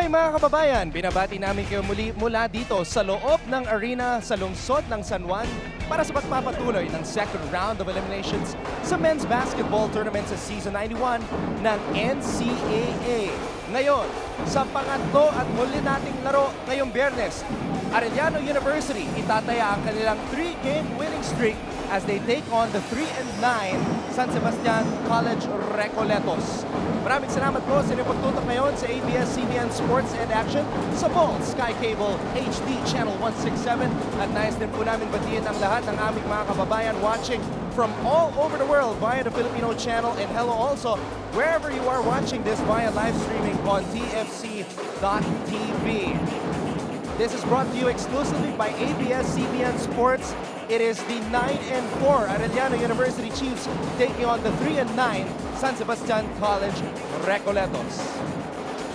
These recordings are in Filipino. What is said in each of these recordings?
Mabuhay mga kababayan! Binabati namin kayo muli mula dito sa loob ng arena sa lungsod ng San Juan para sa pagpapatuloy ng second round of eliminations sa men's basketball tournament sa Season 91 ng NCAA. Ngayon, sa pangatlo at muli nating laro ngayong Biyernes, Arellano University itataya ang kanilang 3-game winning streak as they take on the 3-9 San Sebastian College Recoletos. Maraming salamat po sa inyong pagtutok ngayon sa ABS-CBN Sports and Action sa Ball Sky Cable HD Channel 167 at nais din po namin batiin ang lahat ng aming mga kababayan watching from all over the world via the Filipino channel, and hello also wherever you are watching this via live streaming on TFC.tv. This is brought to you exclusively by ABS-CBN Sports. It is the 9-4 Arellano University Chiefs taking on the 3-9 San Sebastian College Recoletos.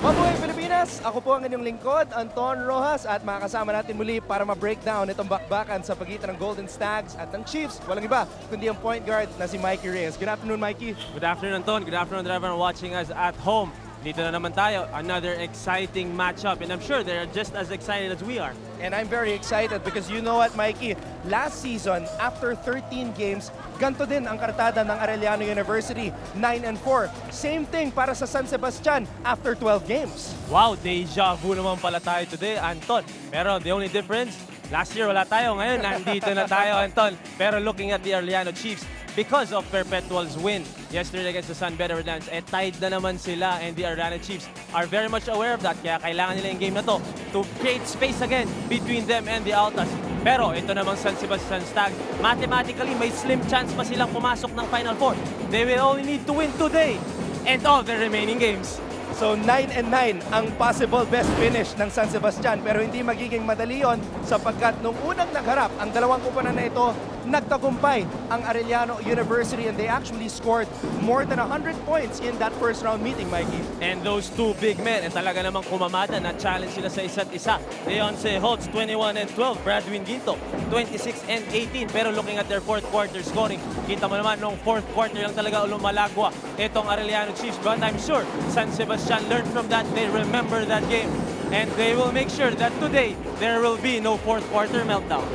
Mabuhay Pilipinas! Ako po ang inyong lingkod, Anton Rojas, at makakasama natin muli para ma-breakdown itong bakbakan sa pagitan ng Golden Stags at ng Chiefs. Walang iba, kundi ang point guard na si Mikey Reyes. Good afternoon, Mikey. Good afternoon, Anton. Good afternoon to everyone watching us at home. Dito na naman tayo, another exciting matchup, and I'm sure they're just as excited as we are. And I'm very excited because you know what, Mikey? Last season, after 13 games, ganito din ang kartada ng Arellano University, 9-4. Same thing para sa San Sebastian after 12 games. Wow, deja vu naman pala tayo today, Anton. Pero the only difference, last year wala tayo, ngayon nandito na tayo, Anton. Pero looking at the Arellano Chiefs, because of Perpetual's win yesterday against the San Beda Redlands, tied na naman sila, and the Arellano Chiefs are very much aware of that. Kaya kailangan nila yung game na to to create space again between them and the Altas. Pero ito namang San Sebastian Stag, mathematically may slim chance pa silang pumasok ng Final Four. They will only need to win today and all the remaining games. So 9-9 ang possible best finish ng San Sebastian, pero hindi magiging madali yon sapagkat nung unang nagharap ang dalawang kupunan na ito, nagtagumpay ang Arellano University and they actually scored more than 100 points in that first round meeting, Mikey. And those two big men, talaga namang kumamada na challenge sila sa isa't isa. Leonce Holtz, 21 and 12. Bradwin Ginto, 26 and 18. Pero looking at their fourth quarter scoring, kita mo naman nung fourth quarter lang talaga lumalagwa itong Arellano Chiefs. But I'm sure San Sebastian learned from that. They remember that game. And they will make sure that today, there will be no fourth quarter meltdown.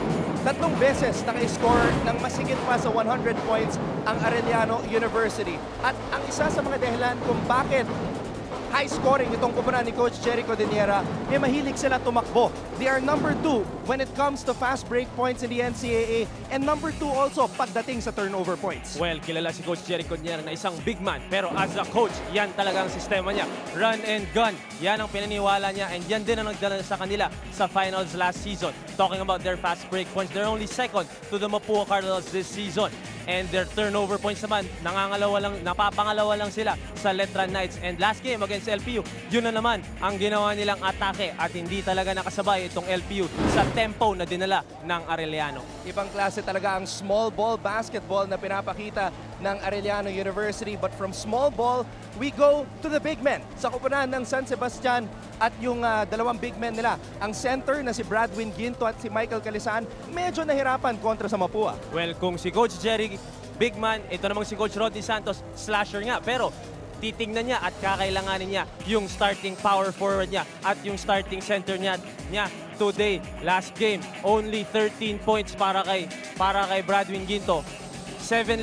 Tatlong beses naka-score ng masigit pa sa 100 points ang Arellano University. At ang isa sa mga dahilan kung bakit high scoring itong kupunan ni Coach Jericho Diniera, mahilig sila tumakbo. They are number 2 when it comes to fast break points in the NCAA and number 2 also pagdating sa turnover points. Well, kilala si Coach Jericho Diniera na isang big man, pero as a coach, yan talaga ang sistema niya. Run and gun, yan ang pinaniwala niya, and yan din ang nagdala sa kanila sa finals last season. Talking about their fast break points, they're only second to the Mapua Cardinals this season. And their turnover points naman, napapangalawa lang sila sa Letran Knights. And last game against LPU, yun na naman ang ginawa nilang atake at hindi talaga nakasabay itong LPU sa tempo na dinala ng Arellano. Ibang klase talaga ang small ball basketball na pinapakita ng Arellano University. But from small ball, we go to the big men. Sa kupunan ng San Sebastian at yung dalawang big men nila, ang center na si Bradwin Ginto at si Michael Calisan, medyo nahirapan kontra sa Mapua. Well, kung si Coach Jerry, big man, ito namang si Coach Rodney Santos, slasher nga. Pero titingnan niya at kakailanganin niya yung starting power forward niya at yung starting center niya today. Last game, only 13 points para kay Bradwin Ginto. 7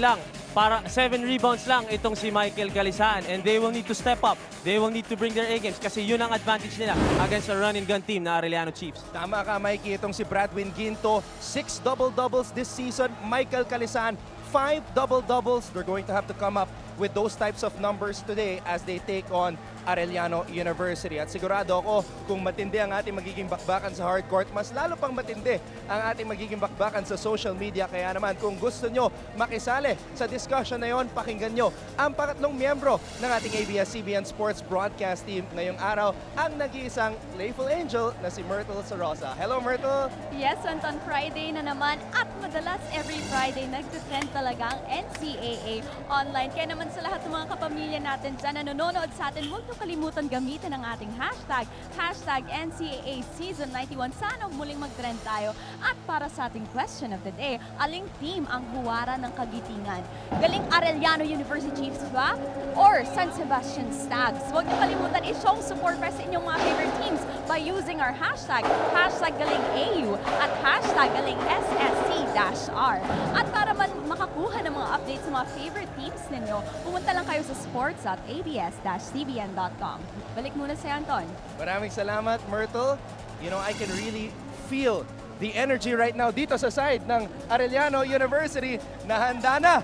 rebounds lang itong si Michael Calisan, and they will need to step up. They will need to bring their A-games kasi yun ang advantage nila against a run-and-gun team na Arellano Chiefs. Tama ka, Mikey. Itong si Bradwin Ginto, 6 double-doubles this season. Michael Calisan, 5 double-doubles. They're going to have to come up with those types of numbers today as they take on Arellano University. At sigurado ako, kung matindi ang ating magiging bakbakan sa hardcourt, mas lalo pang matindi ang ating magiging bakbakan sa social media. Kaya naman, kung gusto nyo makisali sa discussion na yon, pakinggan nyo ang pangatlong miyembro ng ating ABS-CBN Sports Broadcast Team ngayong araw, ang nag-iisang playful angel na si Myrtle Sarosa. Hello, Myrtle! Yes, Anton, Friday na naman at madalas every Friday nag-trend talaga ang NCAA online. Kaya naman naman sa lahat ng mga kapamilya natin dyan na nanonood sa atin, huwag niyo kalimutan gamitin ang ating hashtag, hashtag NCAA Season 91. Sana muling mag-trend tayo. At para sa ating question of the day, aling team ang huwara ng kagitingan? Galing Arellano University Chiefs ba? Or San Sebastian Stags? Huwag niyo kalimutan i-show support para sa inyong mga favorite teams by using our hashtag, hashtag galing AU at hashtag galing SSC-R. At para makakuha ng mga updates sa mga favorite teams ninyo, pumunta lang kayo sa sports.abs-cbn.com. Balik muna si Anton. Maraming salamat, Myrtle. You know, I can really feel the energy right now dito sa side ng Arellano University na handa na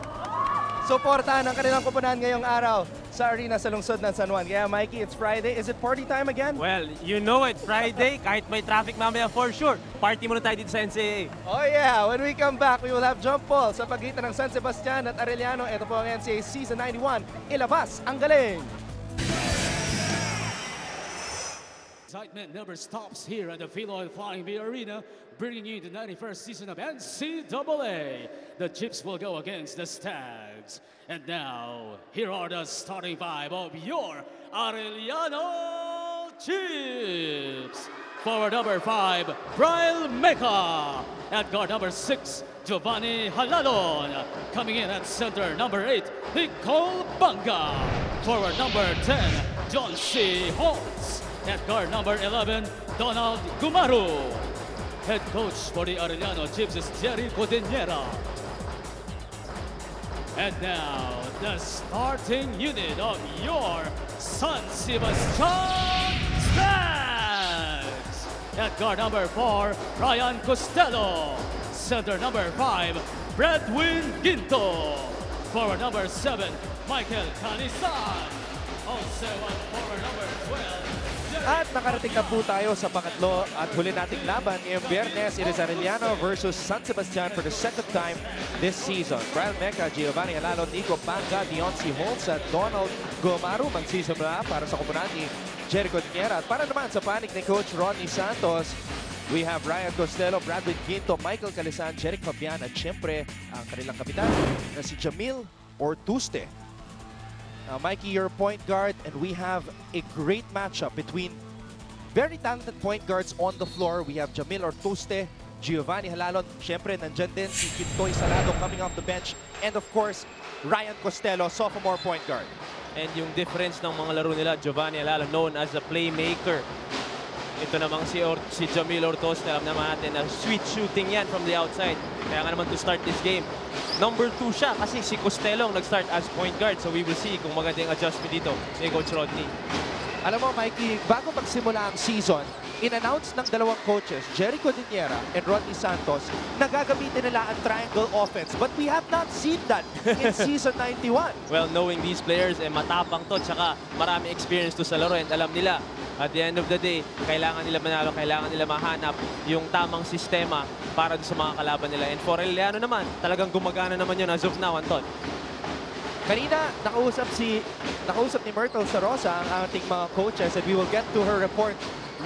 suportahan ang kanilang kupunan ngayong araw sa arena sa lungsod ng San Juan. Kaya Mikey, it's Friday. Is it party time again? Well, you know it, Friday, kahit may traffic mamaya for sure. Party muna tayo dito sa NCAA. Oh yeah, when we come back, we will have jump ball sa pagitan ng San Sebastian at Arellano. Ito po ang NCAA Season 91. Ilabas ang galing! Excitement never stops here at the Philoil Flying Bee Arena, bringing you the 91st season of NCAA. The Chiefs will go against the Stags. And now, here are the starting five of your Arellano Chiefs. Forward number 5, Brian Mecca. At guard number 6, Giovanni Halalon. Coming in at center, number 8, Nicole Banga. Forward number 10, John C. Holtz. At guard number 11, Donald Gumaru. Head coach for the Arellano Chiefs is Jerry Codinera. And now, the starting unit of your San Sebastian Stags. At guard number 4, Ryan Costello. Center number 5, Bradwin Ginto. Forward number 7, Michael Canisan. Also at forward number 12, At nakarating na po tayo sa pangatlo at huli nating laban ngayong Biyernes. It is Arellano versus San Sebastian for the second time this season. Brian Mecca, Giovanni Halalo, Nico Banga, Deoncy Holtz at Donald Gomaru magsisimula para sa koponan ni Jericho Niera. At para naman sa panig ni Coach Ronnie Santos, we have Ryan Costello, Bradley Ginto, Michael Calisan, Jeric Fabian at syempre ang kanilang kapitan na si Jamil Ortuste. Mikey, your point guard, and we have a great matchup between very talented point guards on the floor. We have Jamil Ortuste, Giovanni Halalon, syempre nandyan din si Kintoy Salado coming off the bench, and of course, Ryan Costello, sophomore point guard. And yung difference ng mga laro nila, Giovanni Halalon, known as a playmaker. Ito namang si Jamil Ortuste, alam naman natin na sweet shooting yan from the outside. Kaya nga naman to start this game. Number 2 siya kasi si Costello ang nag-start as point guard. So we will see kung maganda yung adjustment dito ni Coach Rodney. Alam mo, Mikey, bago magsimula ang season, in-announce ng dalawang coaches, Jericho Niera and Rodney Santos, na gagamitin nila ang triangle offense. But we have not seen that in Season 91. Well, knowing these players, matapang to, tsaka marami experience to sa laro. And alam nila, at the end of the day, kailangan nila manalo, kailangan nila mahanap yung tamang sistema para sa mga kalaban nila. And for Arellano naman, talagang gumagana naman yun as of now, Anton. Kanina, nakausap ni Myrtle Sarosa ang ating mga coaches, and we will get to her report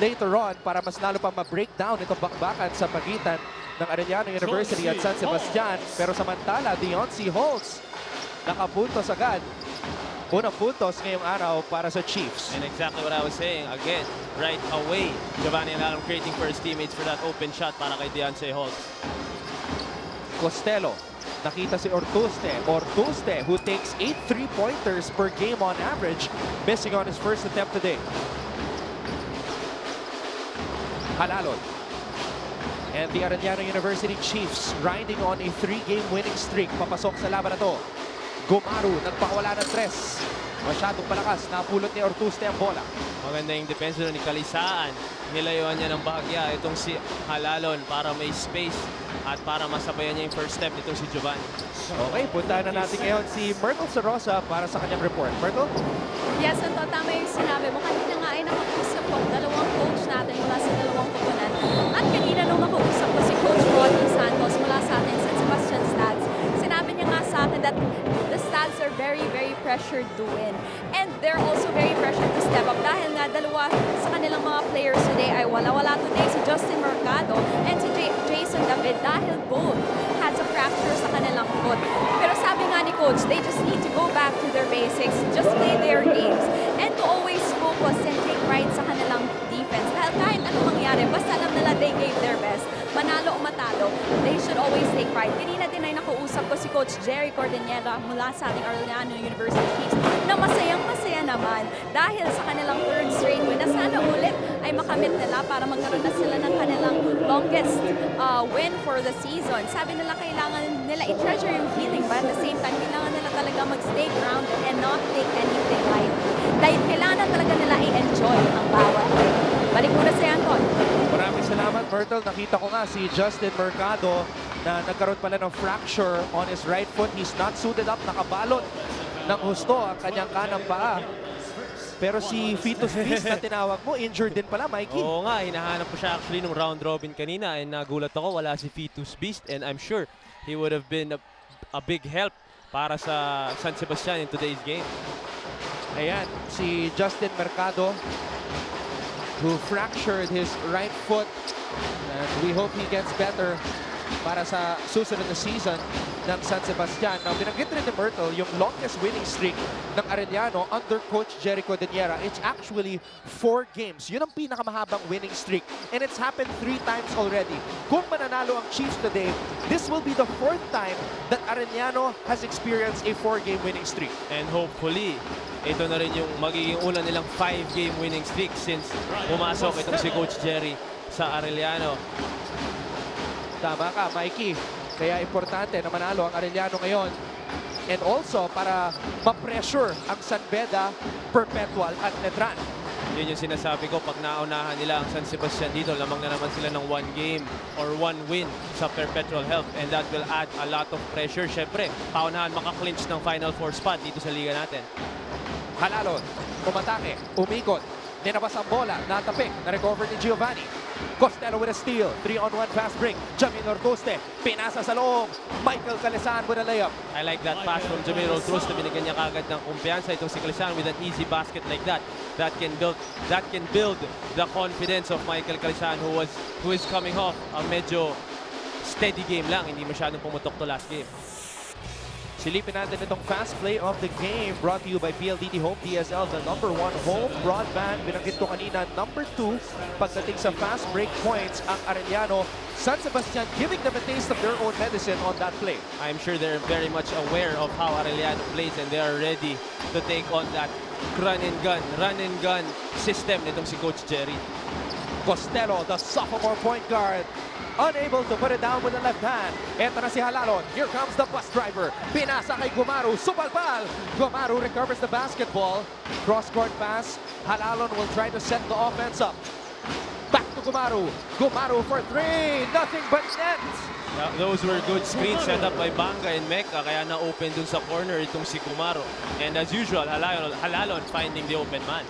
later on para mas lalo pang ma-breakdown itong bakbakan sa pagitan ng Arellano University at San Sebastian. Pero samantala, Deoncy Holtz nakapuntos agad. Unang puntos ngayong araw para sa Chiefs. And exactly what I was saying. Again, right away, Giovanni Halalon creating for his teammates for that open shot para kay Deoncy Holtz. Costello. Nakita si Ortuste. Ortuste, who takes 8 3-pointers per game on average, missing on his first attempt today. Halalon. And the Arellano University Chiefs riding on a 3-game winning streak. Papasok sa laban na to. Gumaru, nagpakawala ng 3. Masyadong palakas. Napulot ni Ortuste ang bola. Maganda yung depensa ni Kalisaan. Nilayuan niya ng bahagya itong si Halalon para may space at para masabayan niya yung first step nitong si Giovanni. Okay, puntahan na natin ngayon si Myrtle Sarosa para sa kanyang report. Myrtle? Yes, Anton, tama yung sinabi mo. Kanina nga ay nakakusap ko dalawang coach natin mula sa dalawang koponan. At kanina nung nakausap ko si Coach Ronnie Santos mula sa atin San Sebastian Stags, sinabi niya nga sa akin that the Stags are very, very pressured to win. And they're also very pressured to step up dahil nga dalawa sa kanilang mga players today ay wala-wala today, si Justin Mercado and si Jason David dahil both has a fracture sa kanilang foot. Pero sabi nga ni coach, they just need to go back to their basics, just play their games, and to always focus and take pride sa kanilang defense. Dahil kahit ano mangyari, basta alam nila they gave their best. Manalo o matalo, they should always take pride. Kanina din ay nakuusap ko si Coach Jerry Cordillera mula sa ating Arellano University Chiefs na masayang-masaya naman dahil sa kanilang third straight win na sana ulit ay makamit nila para magkaroon na sila ng kanilang longest win for the season. Sabi nila kailangan nila i-treasure yung feeling, but at the same time, kailangan nila talaga mag-stay grounded and not take anything lightly. Dahil kailangan talaga nila i-enjoy ang bawat win. Balik muna sa Anton. Maraming salamat, Myrtle. Nakita ko nga si Justin Mercado na nagkaroon pala ng fracture on his right foot. He's not suited up, nakabalot ng husto ang kanyang kanang paa. Pero si Fetus Beast na tinawag mo, injured din pala, Mikey. Oo nga, hinahanap ko siya actually nung round robin kanina and nagulat ako, wala si Fetus Beast and I'm sure he would have been a big help para sa San Sebastian in today's game. Ayan, si Justin Mercado who fractured his right foot, and we hope he gets better para sa susunod na season ng San Sebastian. Now, binanggit rin ni Myrtle yung longest winning streak ng Arellano under Coach Jerry Cordillera. It's actually 4 games. Yun ang pinakamahabang winning streak. And it's happened 3 times already. Kung mananalo ang Chiefs today, this will be the 4th time that Arellano has experienced a 4-game winning streak. And hopefully, ito na rin yung magiging una nilang 5-game winning streak since pumasok itong si Coach Jerry sa Arellano. Tama ka, Mikey. Kaya importante na manalo ang Arellano ngayon. And also, para ma-pressure ang San Beda, Perpetual at Netran. Yun yung sinasabi ko, pag naunahan nila ang San Sebastian dito, lamang na naman sila ng 1 game or 1 win sa Perpetual Health. And that will add a lot of pressure. Siyempre, paunahan makaklinch ng Final 4 spot dito sa liga natin. Halalon, umatake, umikot, ninabas ang bola, natapik, na-recover ni Giovanni. Costello with a steal, 3-on-1 fast break. Jamil Ortoste, pinasa sa loob. Michael Calesan with a layup. I like that pass from Jamil Ortoste. Binigyan niya kagad ng kumpiyansa itong si Calesan with an easy basket like that. That can build the confidence of Michael Calesan who is coming off a medyo steady game lang. Hindi masyadong pumutok to last game. Silipin natin itong fast play of the game brought to you by PLDT Home DSL, the #1 home broadband. Binanggit ko kanina, #2 pagdating sa fast break points ang Arellano. San Sebastian giving them a taste of their own medicine on that play. I'm sure they're very much aware of how Arellano plays and they are ready to take on that run and gun system nitong si Coach Jerry. Costello, the sophomore point guard, unable to put it down with the left hand. Eto na si Halalon. Here comes the bus driver. Pinasa kay Gumaru. Subalbal. Gumaru recovers the basketball. Cross-court pass. Halalon will try to set the offense up. Back to Gumaru. Gumaru for 3. Nothing but net. Those were good screens set up by Banga and Mecca, kaya na-open dun sa corner itong si Gumaru. And as usual, Halalon finding the open man.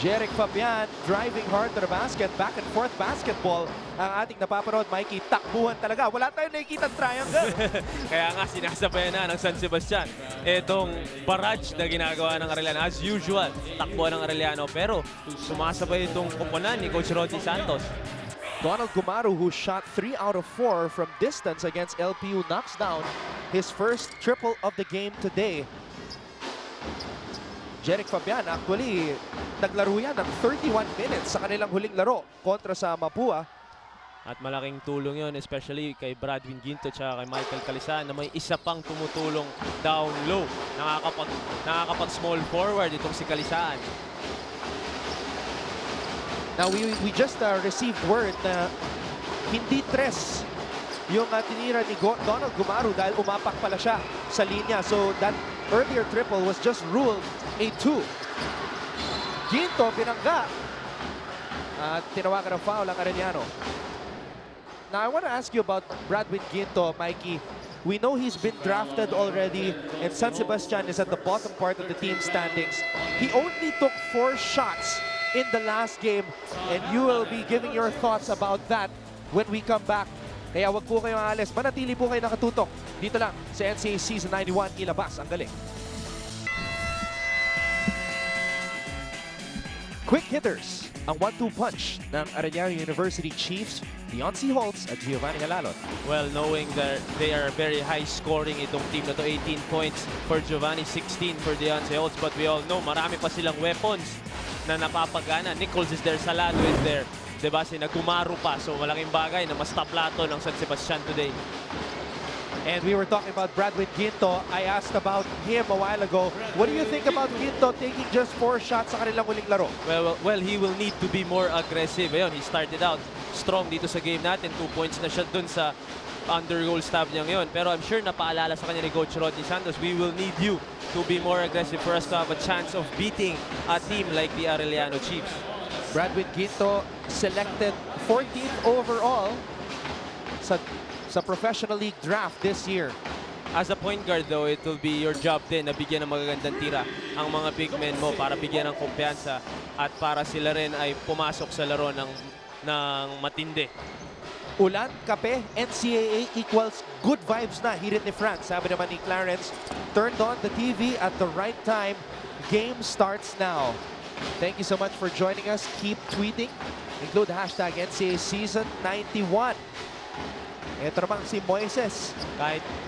Jeric Fabian driving hard to the basket. Back and forth basketball ang ating napapanood, Mikey. Takbuhan talaga. Wala tayong nakikita triangle. Kaya nga sinasabayan na ng San Sebastian itong barrage na ginagawa ng Arellano. As usual, takbuhan ng Arellano. Pero sumasabay itong kuponan ni Coach Rodney Santos. Donald Gumaru, who shot 3 out of 4 from distance against LPU, knocks down his first triple of the game today. Jeric Fabian, actually, naglaro yan ng 31 minutes sa kanilang huling laro kontra sa Mapua. At malaking tulong yon, especially kay Bradwin Ginto at kay Michael Calesan na may isa pang tumutulong down low. Nakakapag small forward itong si Calesan. Now, we just received word na hindi tres yung tinira ni Donald Gumaru dahil umapak pala siya sa linya. So that earlier triple was just ruled a 2. Ginto binangga at tinawagan ng foul ang Arellano. Now I want to ask you about Bradwin Ginto, Mikey. We know he's been drafted already and San Sebastian is at the bottom part of the team standings. He only took 4 shots in the last game and you will be giving your thoughts about that when we come back. Kaya wag po kayo aalis. Manatili po kayo nakatutok. Dito lang sa NCAA Season 91, ilabas ang galing. Quick hitters, ang 1-2 punch ng Arellano University Chiefs, Leoncy Holtz at Giovanni Halalon. Well, knowing that they are very high scoring itong team na to, 18 points for Giovanni, 16 for Deontay Holtz. But we all know, marami pa silang weapons na napapagana. Nichols is there, Salado is there. Diba, Gumaru pa. So malaking bagay na mas taplato ng San Sebastian today. And we were talking about Bradwin Ginto. I asked about him a while ago. What do you think about Ginto taking just 4 shots sa kanilang huling laro? Well, he will need to be more aggressive. Ayun, he started out strong dito sa game natin. 2 points na siya dun sa under-goal stab niya ngayon. Pero I'm sure napaalala sa kanya ni Coach Rodney Santos, we will need you to be more aggressive for us to have a chance of beating a team like the Arellano Chiefs. Bradwin Ginto selected 14th overall sa Professional League draft this year. As a point guard though, it will be your job din na bigyan ng magagandang tira ang mga big men mo para bigyan ng kumpiyansa at para sila rin ay pumasok sa laro ng matindi. Ulan, kape, NCAA equals good vibes na hirit ni France. Sabi naman ni Clarence, turned on the TV at the right time. Game starts now. Thank you so much for joining us. Keep tweeting. Include hashtag NCAA Season 91. Ito naman si Moises.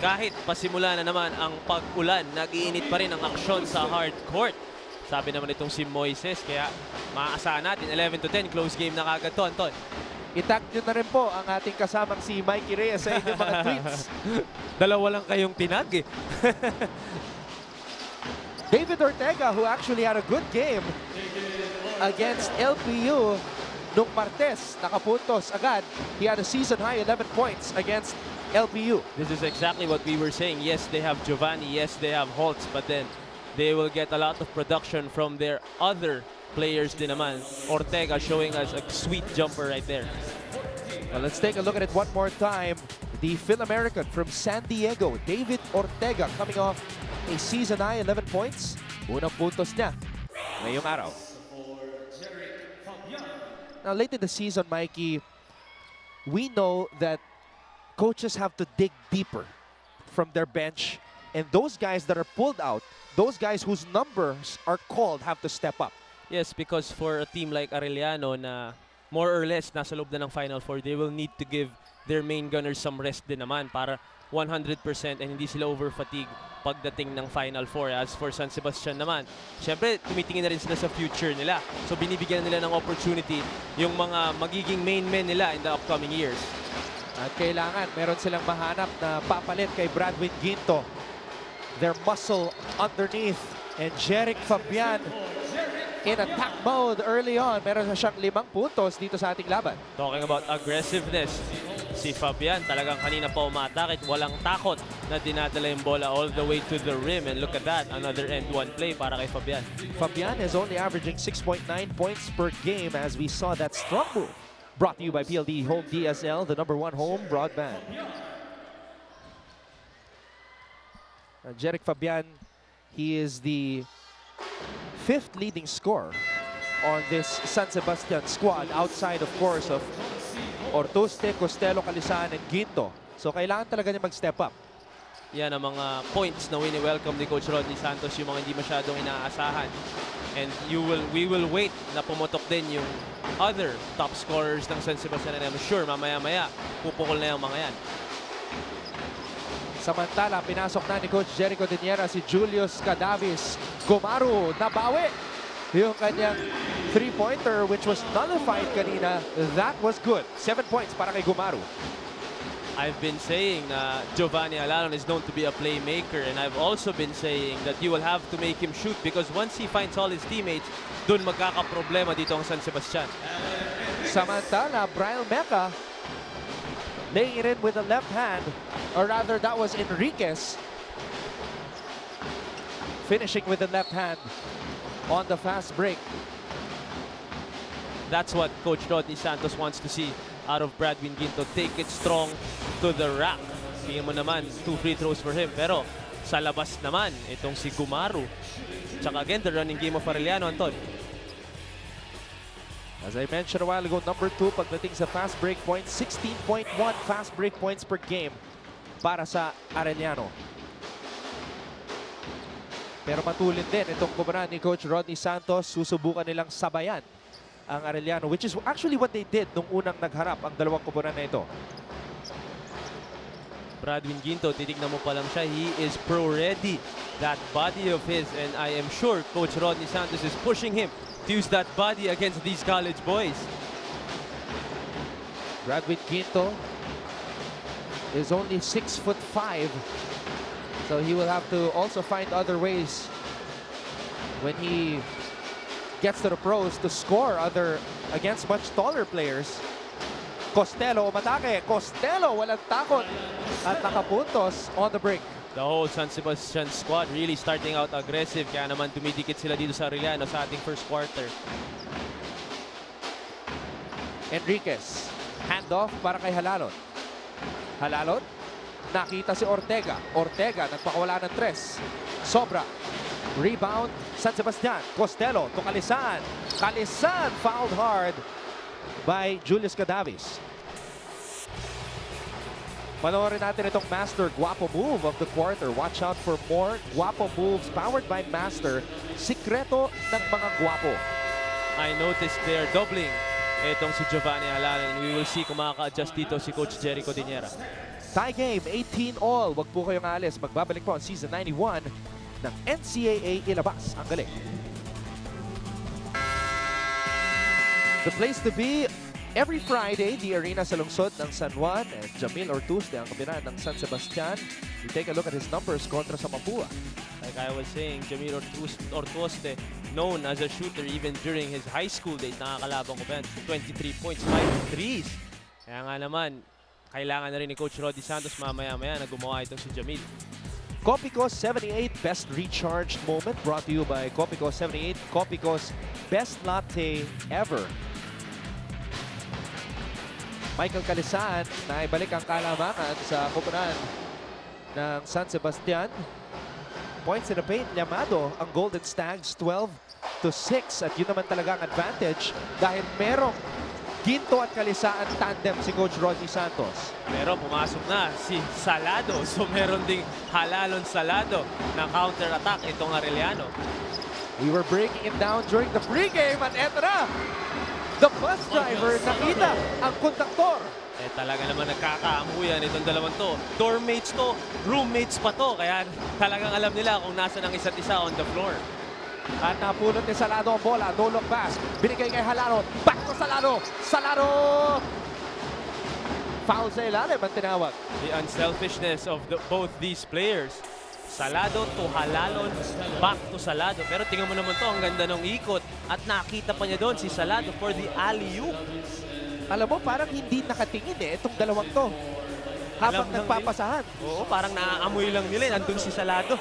Kahit pasimula na naman ang pag-ulan, nag-iinit pa rin ang aksyon sa hard court. Sabi naman itong si Moises, kaya maaasahan natin 11-10, close game na kagad to, Anton. Itag nyo na rin po ang ating kasamang si Mikey Reyes sa inyong mga tweets. Dalawa lang kayong tinag eh. David Ortega, who actually had a good game against LPU nung Martes, nakapuntos agad. He had a season-high 11 points against LPU. This is exactly what we were saying. Yes, they have Giovanni. Yes, they have Holtz. But then they will get a lot of production from their other players din naman. Ortega showing us a sweet jumper right there. Well, let's take a look at it one more time. The Phil-American from San Diego, David Ortega, coming off a season-high 11 points. Unang puntos niya ngayong araw. Now, late in the season, Mikey, we know that coaches have to dig deeper from their bench. And those guys that are pulled out, those guys whose numbers are called, have to step up. Yes, because for a team like Arellano na more or less nasa loob na ng Final Four, they will need to give their main gunners some rest din naman para 100% and hindi sila over-fatigue pagdating ng Final Four. As for San Sebastian naman, syempre tumitingin na rin sila sa future nila. So binibigyan nila ng opportunity yung mga magiging main men nila in the upcoming years. At kailangan, meron silang mahanap na papalit kay Bradwin Ginto. Their muscle underneath. And Jeric Fabian in attack mode early on. Meron na siyang 5 puntos dito sa ating laban. Talking about aggressiveness, si Fabian talagang kanina pa umatakit, walang takot na dinadala yung bola all the way to the rim. And look at that, another end-one play para kay Fabian. Fabian is only averaging 6.9 points per game as we saw that strong move. Brought to you by PLD Home DSL, the #1 home broadband. Jeric Fabian, he is the 5th leading scorer on this San Sebastian squad, outside of course of Ortuste, Costello, Calisan, and Ginto. So kailangan talaga niya mag-step up. Yan ang mga points na wini-welcome ni Coach Rodney Santos, yung mga hindi masyadong inaasahan. And we will wait na pumutok din yung other top scorers ng San Sebastian. And I'm sure mamaya-maya pupukol na yung mga yan. Samantala, pinasok na ni Coach Jericho Diniera si Julius Cadavis. Gumaru, nabawi yung kanyang 3-pointer which was nullified kanina. That was good. 7 points para kay Gumaru. I've been saying Giovanni Halalon is known to be a playmaker, and I've also been saying that you will have to make him shoot because once he finds all his teammates, dun magkakaproblema dito ang San Sebastian. Samantala, Brian Meca laying it in with the left hand, or rather that was Enriquez finishing with the left hand on the fast break. That's what Coach Rodney Santos wants to see out of Bradwin Ginto. Take it strong to the rack. Tingnan mo naman, 2 free throws for him. Pero sa labas naman, itong si Gumaru. Tsaka again, the running game of Arellano, Anton. As I mentioned a while ago, number 2 pagdating sa fast break points, 16.1 fast break points per game para sa Arellano. Pero matulin din itong kumaran ni Coach Rodney Santos. Susubukan nilang sabayan ang Arellano, which is actually what they did nung unang nagharap ang dalawang koponan na ito. Bradwin Ginto, titignan mo pa lang siya, he is pro-ready. That body of his, and I am sure Coach Rodney Santos is pushing him to use that body against these college boys. Bradwin Ginto is only 6'5", so he will have to also find other ways when he gets to the pros to score against much taller players. Costello umatake. Costello walang takot at nakapuntos on the break. The whole San Sebastian squad really starting out aggressive, kaya naman dumidikit sila dito sa Arellano sa ating first quarter. Enriquez, handoff para kay Halalon. Halalon, nakita si Ortega. Ortega nagpakawala ng 3. Sobra. Rebound, San Sebastian. Costello to Calisan. Calisan fouled hard by Julius Cadavis. Panoorin natin itong Master Guapo move of the quarter. Watch out for more Guapo moves powered by Master. Sikreto ng mga Guapo. I noticed they're doubling itong si Giovanni Halalon. We will see kung makaka-adjust dito si Coach Jerry Codinera. Tie game, 18-all. Wag po kayong alis. Magbabalik po ang Season 91 ng NCAA Ilabas. Ang galing. The place to be every Friday, the arena sa lungsod ng San Juan, and Jamil Ortuzde ang kapitan ng San Sebastian. We take a look at his numbers kontra sa Mapua. Like I was saying, Jamil Ortuzde, known as a shooter even during his high school days, nakakalabang ko pa yan, 23 points, 5 threes. Kaya nga naman, kailangan na rin ni Coach Rodney Santos mamaya-maya na gumawa itong si Jamil. Kopiko's 78 Best Recharged Moment brought to you by Kopiko's 78, Kopiko's Best Latte Ever. Michael Calisan na ibalik ang kalamangan sa koponan ng San Sebastian. Points in the paint, Llamado ang Golden Stags 12-6 at yun naman talaga ang advantage dahil merong Ginto at Calisaan tandem si Coach Rodney Santos. Pero pumasok na si Salado, so meron ding Halalon Salado na counter-attack itong Arellano. We were breaking it down during the pregame at eto na! The bus driver nakita ang konduktor. Eh talaga naman nagkakaamuyan itong dalawang to. Dormmates to, roommates pa to. Kaya talagang alam nila kung nasa ng isa't isa on the floor. At napulot ni Salado ang bola. No look pass. Binigay kay Halano. Back to Salado. Salado! Foul sa ilalim ang tinawag. The unselfishness of both these players. Salado to Halalon, back to Salado. Pero tingnan mo naman to, ang ganda ng ikot. At nakita pa niya doon si Salado for the alley-oop. Alam mo, parang hindi nakatingin itong dalawang to. Habang nagpapasahan. Oo, parang naaamoy lang nila. Nandun si Salado.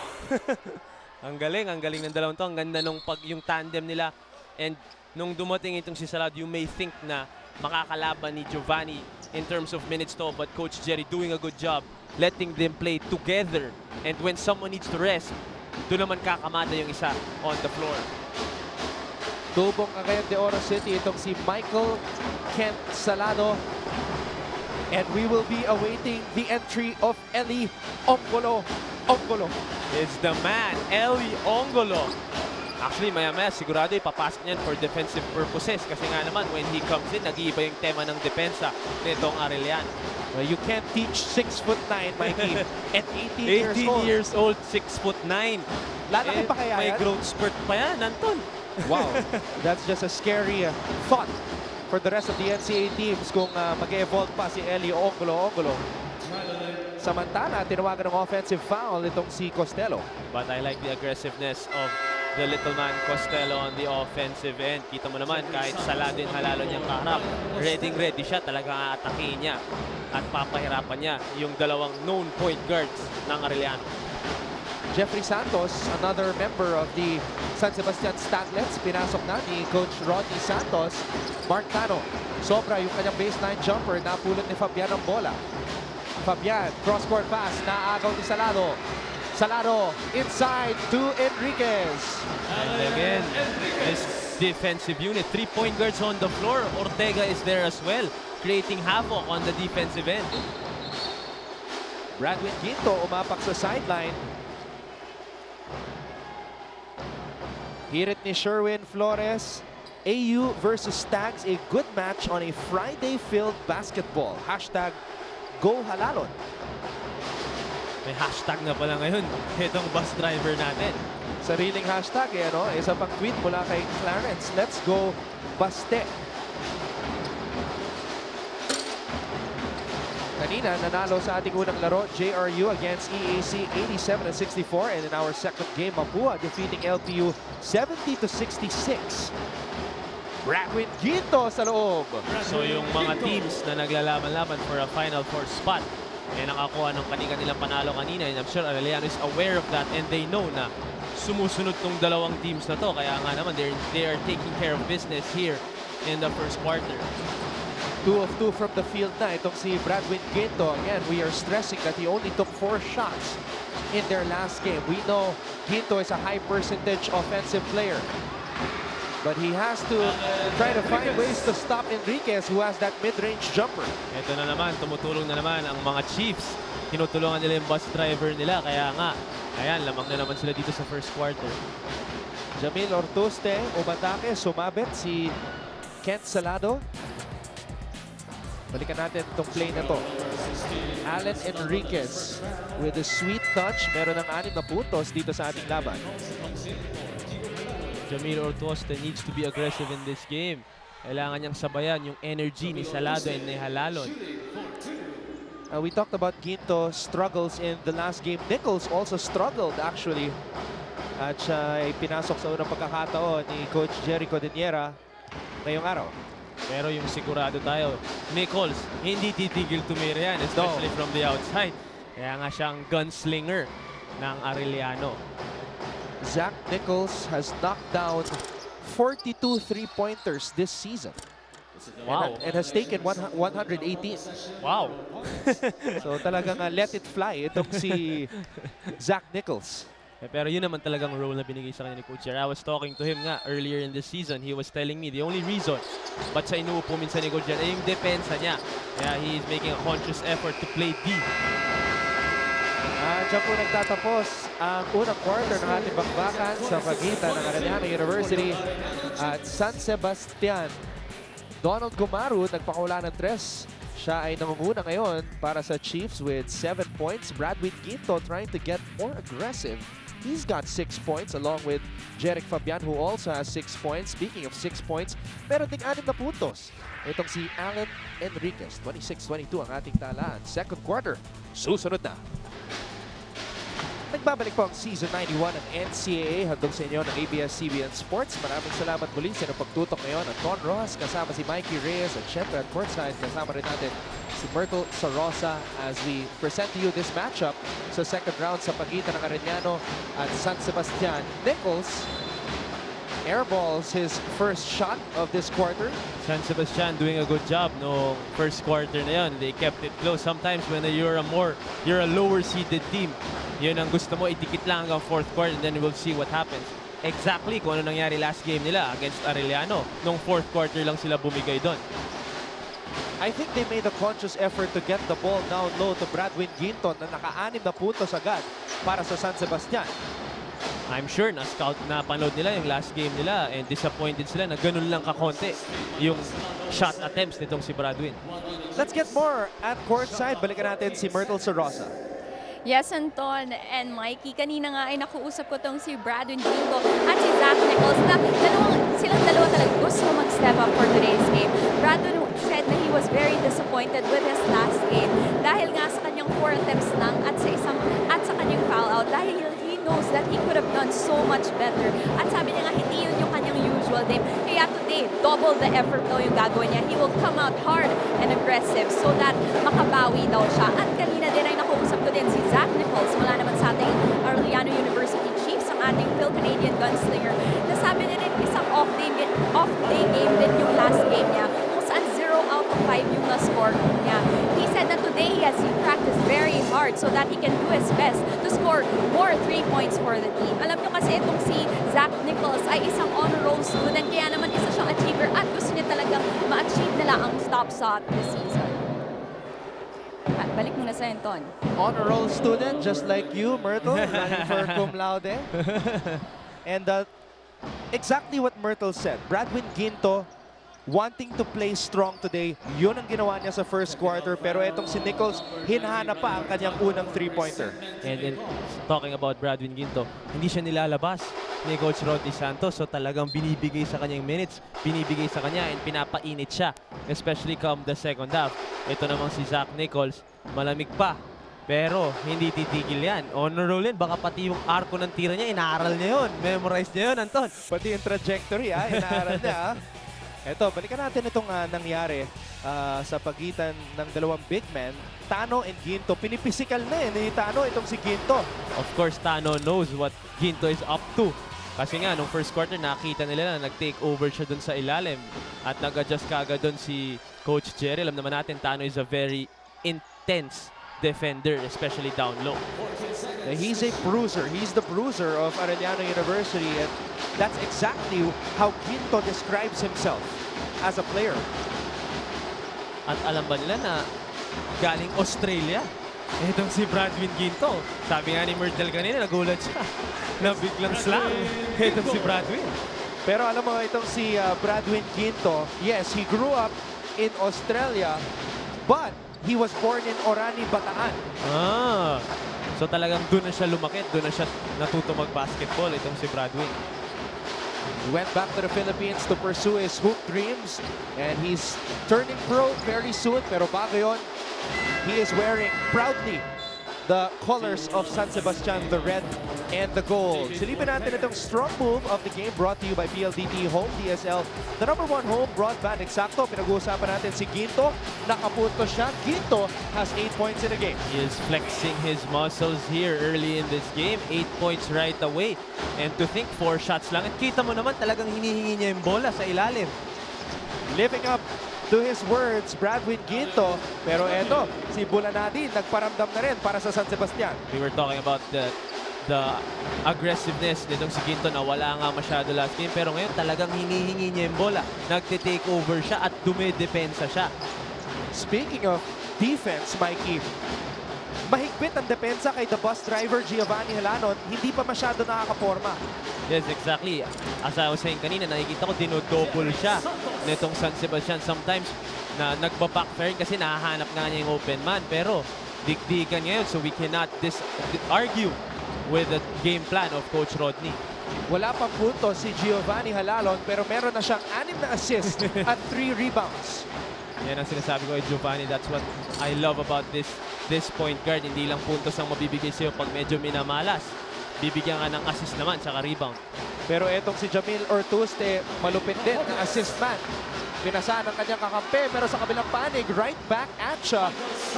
ang galing ng dalawang to. Ang ganda nung yung tandem nila. And nung dumating itong si Salado, you may think na makakalaban ni Giovanni in terms of minutes to. But Coach Jerry doing a good job letting them play together. And when someone needs to rest, doon naman kakamata yung isa on the floor. Tubong Cagayan de Oro City itong si Michael Kent Salado. And we will be awaiting the entry of Eli Ongolo. Ongolo. It's the man, Eli Ongolo. Actually, maya-maya sigurado ipapasok niyan for defensive purposes. Kasi nga naman, when he comes in, nag-iiba yung tema ng depensa nitong Arellano. Well, you can't teach 6'9", Mikey. At 18 years old, 6'9". Lalaki pa kaya may yan? growth spurt pa yan, Anton. Wow, that's just a scary thought for the rest of the NCAA teams kung mag-evolve pa si Eli Ongolo. Samantala, tinawagan ng offensive foul itong si Costello. But I like the aggressiveness of the little man Costello on the offensive end. Kita mo naman, kahit Salado yung Halalon niyang kaharap, ready siya, talagang aatakihin niya at papahirapan niya yung dalawang known point guards ng Arellano. Jeffrey Santos, another member of the San Sebastian Statlets, pinasok na ni Coach Rodney Santos. Mark Tano, sobra yung kanyang baseline jumper, napulot ni Fabian ang bola. Fabian, cross-court pass, naagaw ni Salado. Salado inside to Enriquez. And again, this defensive unit, 3-point guards on the floor. Ortega is there as well, creating havoc on the defensive end. Bradwin Ginto umapak sa sideline. Hirit ni Sherwin Flores. AU versus Stags, a good match on a Friday-filled basketball. Hashtag Go Halalon. May hashtag na pala ngayon itong bus driver natin. Sariling hashtag eh, ano? Isa pang tweet mula kay Clarence. Let's go Baste. Kanina, nanalo sa ating unang laro, JRU against EAC 87-64. And in our second game, Mapua defeating LPU 70-66. Bradwin Ginto sa loob. So yung mga teams na naglalaban-laban for a Final Four spot, eh nakakuha ng kanilang panalo kanina. And I'm sure Arellano is aware of that and they know na sumusunod tong dalawang teams na to. Kaya nga naman, they are taking care of business here in the first quarter. 2 of 2 from the field na itong si Bradwin Ginto. Again, we are stressing that he only took 4 shots in their last game. We know Ginto is a high percentage offensive player. But he has to try to find ways to stop Enriquez, who has that mid-range jumper. Ito na naman, tumutulong na naman ang mga Chiefs. Tinutulungan nila yung bus driver nila. Kaya nga, ayan, lamang na naman sila dito sa first quarter. Jamil Ortuste, umatake, sumabit si Kent Salado. Balikan natin itong play na to. Allen Enriquez with a sweet touch. Meron ng 6 na puntos dito sa ating laban. Jamil Ortuste needs to be aggressive in this game. Kailangan niyang sabayan yung energy ni Salado and ni Halalon. We talked about Ginto's struggles in the last game. Nichols also struggled actually. At siya ay pinasok sa unang pagkakataon ni Coach Jerry Codeniera ngayong araw. Pero yung sigurado tayo, Nichols, hindi titigil tumira yan, especially from the outside. Kaya nga siyang gunslinger ng Arellano. Zach Nichols has knocked down 42 three-pointers this season. Wow. And has taken 118. Wow. So talagang let it fly itong si Zach Nichols. Pero yun naman talagang role na binigay sa kanya ni Coach Jerry. I was talking to him nga earlier in this season. He was telling me the only reason ba't siya inuupo minsan ni Coach Jerry ay yung depensa niya. Kaya he is making a conscious effort to play D. Diyan po nagtatapos ang unang quarter ng ating bakbakan sa pagitan ng Arellano University at San Sebastian. Donald Gumaru nagpakawala ng 3. Siya ay namumuna ngayon para sa Chiefs with 7 points. Bradwin Ginto trying to get more aggressive. He's got 6 points along with Jeric Fabian who also has 6 points. Speaking of 6 points, meron ding 6 na puntos. Itong si Allen Enriquez. 26-22 ang ating talaan. Second quarter, susunod na. Nagbabalik po ang Season 91 ng NCAA. Handog sa inyo ng ABS-CBN Sports. Maraming salamat muli sa pagtutok ngayon. Anton Rojas kasama si Mikey Reyes at syempre at courtside kasama rin natin si Myrtle Sarosa as we present to you this matchup sa second round sa pagitan ng Arellano at San Sebastian. Nichols airballs his first shot of this quarter. San Sebastian doing a good job no first quarter na yun. They kept it close. Sometimes when you're a lower seeded team, yun ang gusto mo, itikit lang hanggang fourth quarter and then we'll see what happens. Exactly kung ano nangyari last game nila against Arellano. Nung fourth quarter lang sila bumigay doon. I think they made a conscious effort to get the ball down low to Bradwin Ginto na naka-6 na puntos agad para sa San Sebastian. I'm sure na-scout na panood nila yung last game nila and disappointed sila na ganun lang kakonti yung shot attempts nitong si Bradwin. Let's get more at courtside. Balikan natin si Myrtle Sarosa. Yes, Anton and Mikey. Kanina nga ay nakuusap ko tong si Bradwin Ginto at si Zach Nichols na silang dalawa talaga gusto mag-step up for today's game. Bradwin said na he was very disappointed with his last game dahil nga sa kanyang 4 attempts lang at sa kanyang foul out dahil he knows that he could have done so much better. At sabi niya nga hindi yun yung kanyang usual game. Kaya today, double the effort daw yung gagawin niya. He will come out hard and aggressive so that makabawi daw siya. At kanina din ay nakuusap ko din si Zach Nichols mula naman sa ating Arellano University Chiefs, ang ating Phil-Canadian gunslinger. Nasabi niya rin isang off-day game din yung last game niya kung saan 0 out of 5 yung na-score niya. He said that today he practiced very hard so that he can do his best to score more 3 points for the team. Alam nyo kasi itong si Zach Nichols ay isang honor roll student kaya naman isa siyang achiever at gusto niya talagang ma-achieve nila ang stop shot this season. Balik muna sa Anton. Honor roll student, just like you, Myrtle, running for cum laude. And exactly what Myrtle said. Bradwin Ginto wanting to play strong today. Yun ang ginawa niya sa first quarter. Pero etong si Nichols, hinahanap pa ang kanyang unang three-pointer. And talking about Bradwin Ginto, hindi siya nilalabas ni Coach Rodney Santos. So talagang binibigay sa kanyang minutes, binibigay sa kanya and pinapainit siya. Especially come the second half. Ito namang si Zach Nichols, malamig pa. Pero hindi titigil yan. Honor roll yan. Baka pati yung arko ng tira niya, inaaral niya yun. Memorize niya yun, Anton. Pati yung trajectory, inaaral niya. Eto, balikan natin itong nangyari sa pagitan ng dalawang big men, Tano and Ginto. Pinipisikal na ni Tano itong si Ginto. Of course, Tano knows what Ginto is up to. Kasi nga, nung first quarter, nakita nila na nag-take over siya dun sa ilalim. At nag-adjust kaagad dun si Coach Jerry. Alam naman natin, Tano is a very intense defender, especially down low. He's a bruiser. He's the bruiser of Arellano University, and that's exactly how Ginto describes himself as a player. At alam ba nila na galing Australia? Itong si Bradwin Ginto. Sabi nga ni Myrtle kanina, nagulat siya na biglang slam. Itong si Bradwin. Pero alam mo, itong si Bradwin Ginto, yes, he grew up in Australia, but he was born in Orani, Bataan. So talagang doon na siya lumakit, doon na siya natuto mag-basketball, itong si Bradwin. He went back to the Philippines to pursue his hoop dreams, and he's turning pro very soon. Pero bago yun, he is wearing proudly the colors of San Sebastian, the red and the gold. Silipin natin itong strong move of the game brought to you by PLDT Home DSL, the #1 home broadband. Eksakto, pinag-uusapan natin si Ginto. Nakapunto siya. Ginto has 8 points in the game. He is flexing his muscles here early in this game. 8 points right away. And to think 4 shots lang. At kita mo naman talagang hinihingi niya yung bola sa ilalim. Living up to his words, Bradwin Ginto. Pero eto, si Bulanadi nagparamdam na rin para sa San Sebastian. We were talking about the aggressiveness nitong si Ginto na wala nga masyado last game. Pero ngayon talagang hinihingi niya yung bola. Nagte-take over siya at dumidepensa siya. Speaking of defense, Mikey, mahigpit ang depensa kay the bus driver Giovanni Halanon. Hindi pa masyado nakakaporma. Yes, exactly. As I was saying kanina, nakikita ko dinodouble siya nitong San Sebastian. Sometimes na nagbabackfire kasi nahahanap nga niya yung open man. Pero dikdikan ngayon, so we cannot argue with the game plan of Coach Rodney. Wala pang punto si Giovanni Halalon, pero meron na siyang 6 na assist at 3 rebounds. Yan ang sinasabi ko kay Giovanni. That's what I love about this point guard. Hindi lang puntos ang mabibigay sa'yo pag medyo minamalas. Bibigyan ka ng assist naman, tsaka rebound. Pero etong si Jamil Ortuste, malupit din na assist man. Pinasaan ang kanyang kakampi, pero sa kabilang panig, right back at siya.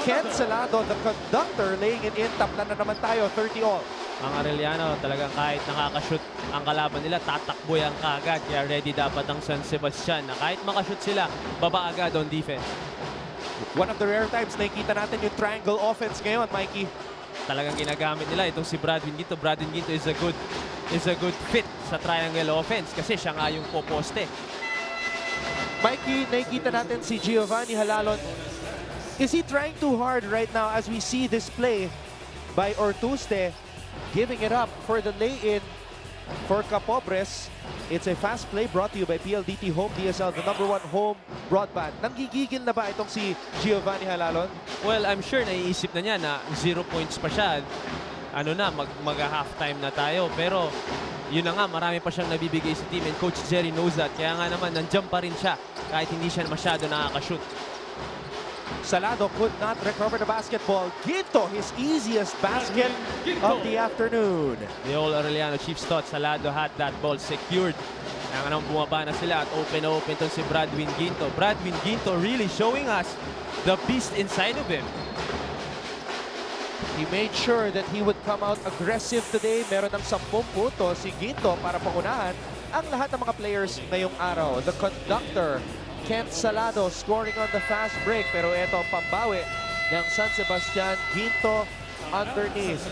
Ken Salado, the conductor, laying it in. Taplan na naman tayo, 30 all. Ang Arellano, talagang kahit nakakashoot ang kalaban nila, tatakbo yan kaagad. Kaya ready dapat ang San Sebastian na kahit makashoot sila, baba agad on defense. One of the rare times nakikita natin yung triangle offense ngayon, Mikey. Talagang ginagamit nila itong si Bradwin Ginto. Bradwin Ginto is a good fit sa triangle offense kasi siya nga yung poposte. Mikey, nakikita natin si Giovanni Halalon. Is he trying too hard right now as we see this play by Ortuste, giving it up for the lay-in for Capobres? It's a fast play brought to you by PLDT Home DSL, the #1 home broadband. Nanggigigil na ba itong si Giovanni Halalon? Well, I'm sure naiisip na niya na 0 points pa siya. Ano na, mag-halftime na tayo. Pero yun na nga, marami pa siyang nabibigay sa team and Coach Jerry knows that. Kaya nga naman, nandiyan pa rin siya kahit hindi siya masyado nakakashoot. Salado could not recover the basketball. Ginto, his easiest basket of the afternoon. The old Arellano Chiefs thought Salado had that ball secured. Kaya nga bumaba na sila at open to si Bradwin Ginto. Bradwin Ginto really showing us the beast inside of him. He made sure that he would come out aggressive today. Meron ng 10 puntos si Ginto para pangunahan ang lahat ng mga players ngayong araw. The conductor, Kent Salado, scoring on the fast break. Pero ito ang pambawi ng San Sebastian. Ginto underneath.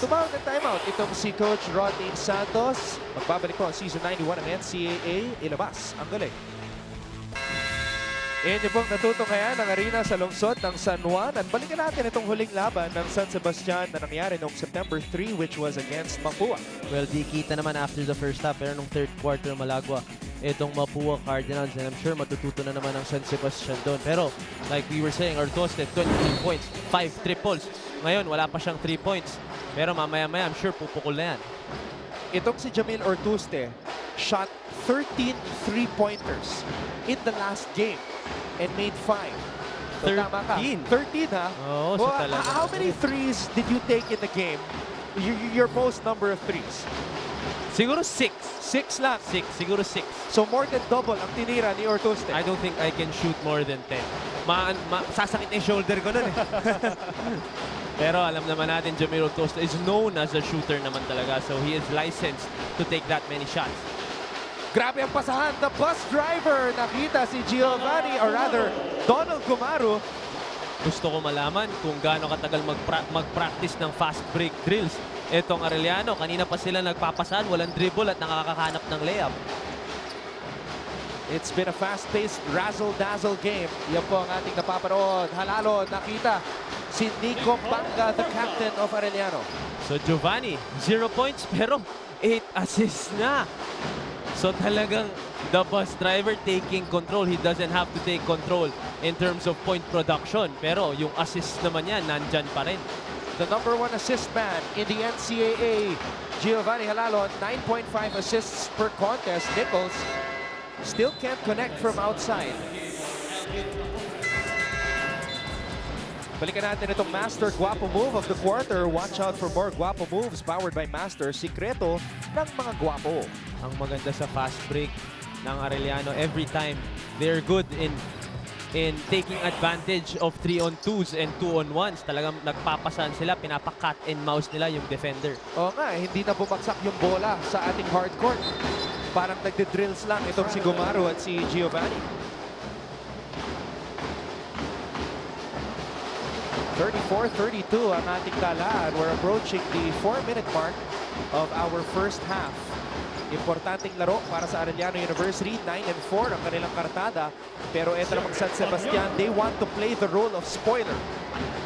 Tumawag ng timeout itong si Coach Rodney Santos. Magbabalik ko ang Season 91 ng NCAA. Ilabas ang galing. Inyo pong natutunghayan ng arena sa lungsod ng San Juan. At balikan natin itong huling laban ng San Sebastian na nangyari noong September 3, which was against Mapua. Well, di kita naman after the first half, pero nung third quarter malagwa itong Mapua Cardinals, and I'm sure matututo na naman ang San Sebastian doon. Pero like we were saying, Artoste, 23 points, 5 triples. Ngayon, wala pa siyang 3 points. Pero mamaya-maya, I'm sure pupukol na yan. Itong si Jamil Ortuste shot 13 3-pointers in the last game and made 5. So, tama ka. 13, ha? Oo, so talaga. How many threes did you take in the game? Your most number of threes? Siguro 6. 6 lang. 6, siguro 6. So more than double ang tinira ni Ortuste. I don't think I can shoot more than 10. Sasakit yung shoulder ko nun eh. Pero alam naman natin, Jamil Ortoste is known as a shooter naman talaga. So he is licensed to take that many shots. Grabe ang pasahan. The bus driver. Nakita si Giovanni, or rather, Donald Gumaru. Gusto ko malaman kung gaano katagal mag-practice ng fast break drills. Etong Arellano, kanina pa sila nagpapasahan, walang dribble at nakakahanap ng layup. It's been a fast-paced, razzle-dazzle game. Yan po ang ating napapanood. Halalo, nakita si Nico Banga, the captain of Arellano. So Giovanni, 0 points pero 8 assists na. So talagang the bus driver taking control. He doesn't have to take control in terms of point production. Pero yung assist naman yan, nandyan pa rin. The number 1 assist man in the NCAA, Giovanni Halalon, 9.5 assists per contest. Nichols still can't connect from outside. Balikan natin itong Master Guapo move of the quarter. Watch out for more Guapo moves powered by Master. Sikreto ng mga Guapo. Ang maganda sa fast break ng Arellano, every time they're good in taking advantage of 3-on-2s and 2-on-1s. Talagang nagpapasan sila, pinapa-cut and mouse nila yung defender. Oo nga, hindi na bumagsak yung bola sa ating hardcourt. Parang nagde-drills lang itong si Gumaru at si Giovanni. 34-32 ang ating talaan. We're approaching the 4-minute mark of our first half. Importanteng laro para sa Arellano University. 9-4 ang kanilang kartada. Pero ito namang San Sebastian, they want to play the role of spoiler.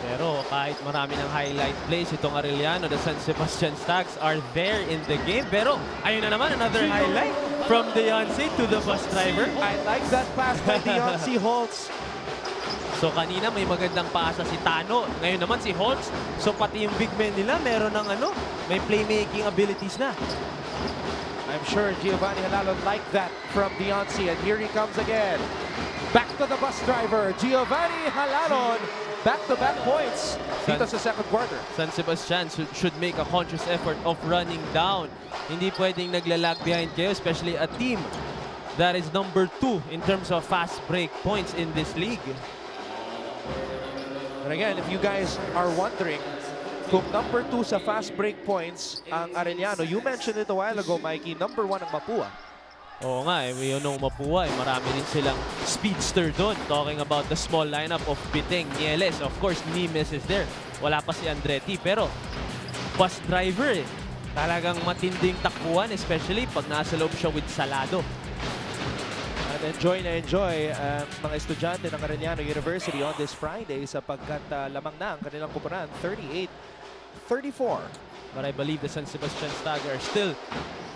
Pero kahit marami ng highlight plays itong Arellano, the San Sebastian Stags are there in the game. Pero ayun na naman, another highlight from Deonce to the bus driver. I like that pass by Deonce Holtz. So kanina may magandang paasa si Tano. Ngayon naman si Holtz. So pati yung big men nila meron ng may playmaking abilities na. I'm sure Giovanni Halalon liked that from Deonce. And here he comes again. Back to the bus driver, Giovanni Halalon. Back-to-back points dito sa second quarter. San Sebastian should make a conscious effort of running down. Hindi pwedeng naglalag behind kayo, especially a team that is number 2 in terms of fast break points in this league. And again, if you guys are wondering kung number 2 sa fast break points ang Arellano, you mentioned it a while ago, Mikey, number 1 ang Mapua. Oo nga, yun ang Mapua, marami rin silang speedster doon. Talking about the small lineup of Biteng, Nieles, of course, Nimes is there. Wala pa si Andretti, pero bus driver talagang matinding takbuhan, especially pag nasa loob siya with Salado. At enjoy na enjoy ang mga estudyante ng Arellano University on this Friday sapagkat lamang na ang kanilang kupunan, 38-34. But I believe the San Sebastian Stags are still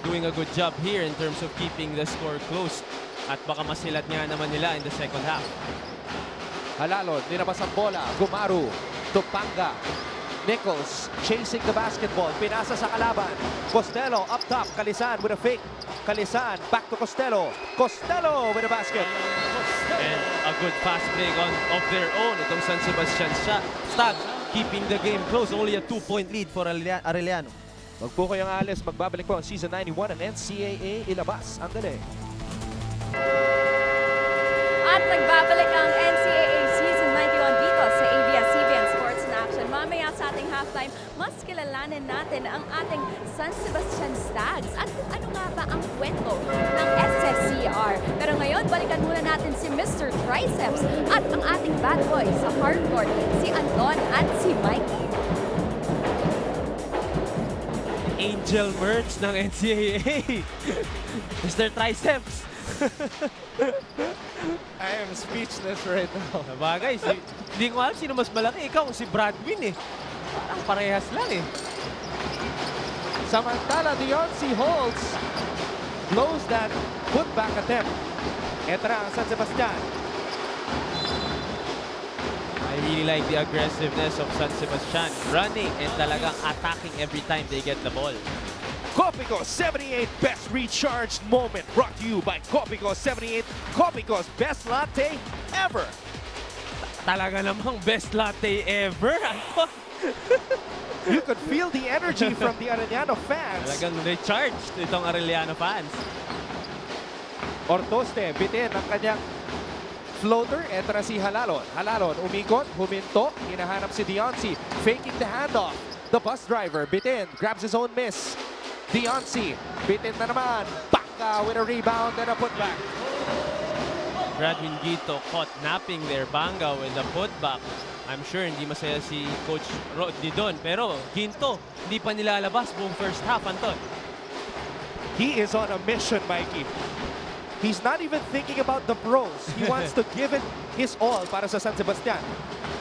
doing a good job here in terms of keeping the score close. At baka masilat nga naman nila in the second half. Halalon, nilabas ang bola. Gumaru, Tupanga. Nichols chasing the basketball. Pinasa sa kalaban. Costello up top. Kalisan with a fake. Kalisan back to Costello. Costello with a basket. And a good fast break of their own. Itong San Sebastian Stags keeping the game close. Only a 2-point lead for Arellano. Wag po kayong alis. Magbabalik po ang Season 91 ng NCAA. Ilabas ang dali. At nagbabalik ang NCAA Season 91 dito sa ABS-CBN Sports in Action. Mamaya sa ating halftime, mas kilalanin natin ang ating San Sebastian Stags at kung ano nga ba ang kwento ng SSC-R. Pero ngayon, balikan muna natin si Mr. Triceps at ang ating bad boy sa hardcourt, si Anton at si Mikey. Angel merch ng NCAA. Mr. Triceps, I am speechless right now. Sabagay, hindi ko alam sino mas malaki. Ikaw, si Bradwin eh. Parang parehas lang eh. Samantala, Deoncy Holtz blows that putback attempt. Ito na ang San Sebastian. I really like the aggressiveness of San Sebastian. Running and talagang attacking every time they get the ball. Copico 78 best recharged moment brought to you by Copico 78, Copico's best latte ever. Talaga namang best latte ever. You could feel the energy from the Arellano fans. Talagang recharged itong Arellano fans. Ortoste, bitin ang kanyang floater. Ito na si Halalon. Halalon, umikot, huminto. Hinahanap si Deoncy. Faking the handoff. The bus driver, bitin. Grabs his own miss. Deoncy, bitin na naman. Baka with a rebound and a putback. Bradwin Gito caught napping there. Banga with the putback. I'm sure hindi masaya si Coach Rodney doon. Pero Ginto, hindi pa nilalabas buong first half, Anton. He is on a mission, Mikey. He's not even thinking about the pros. He wants to give it his all para sa San Sebastian.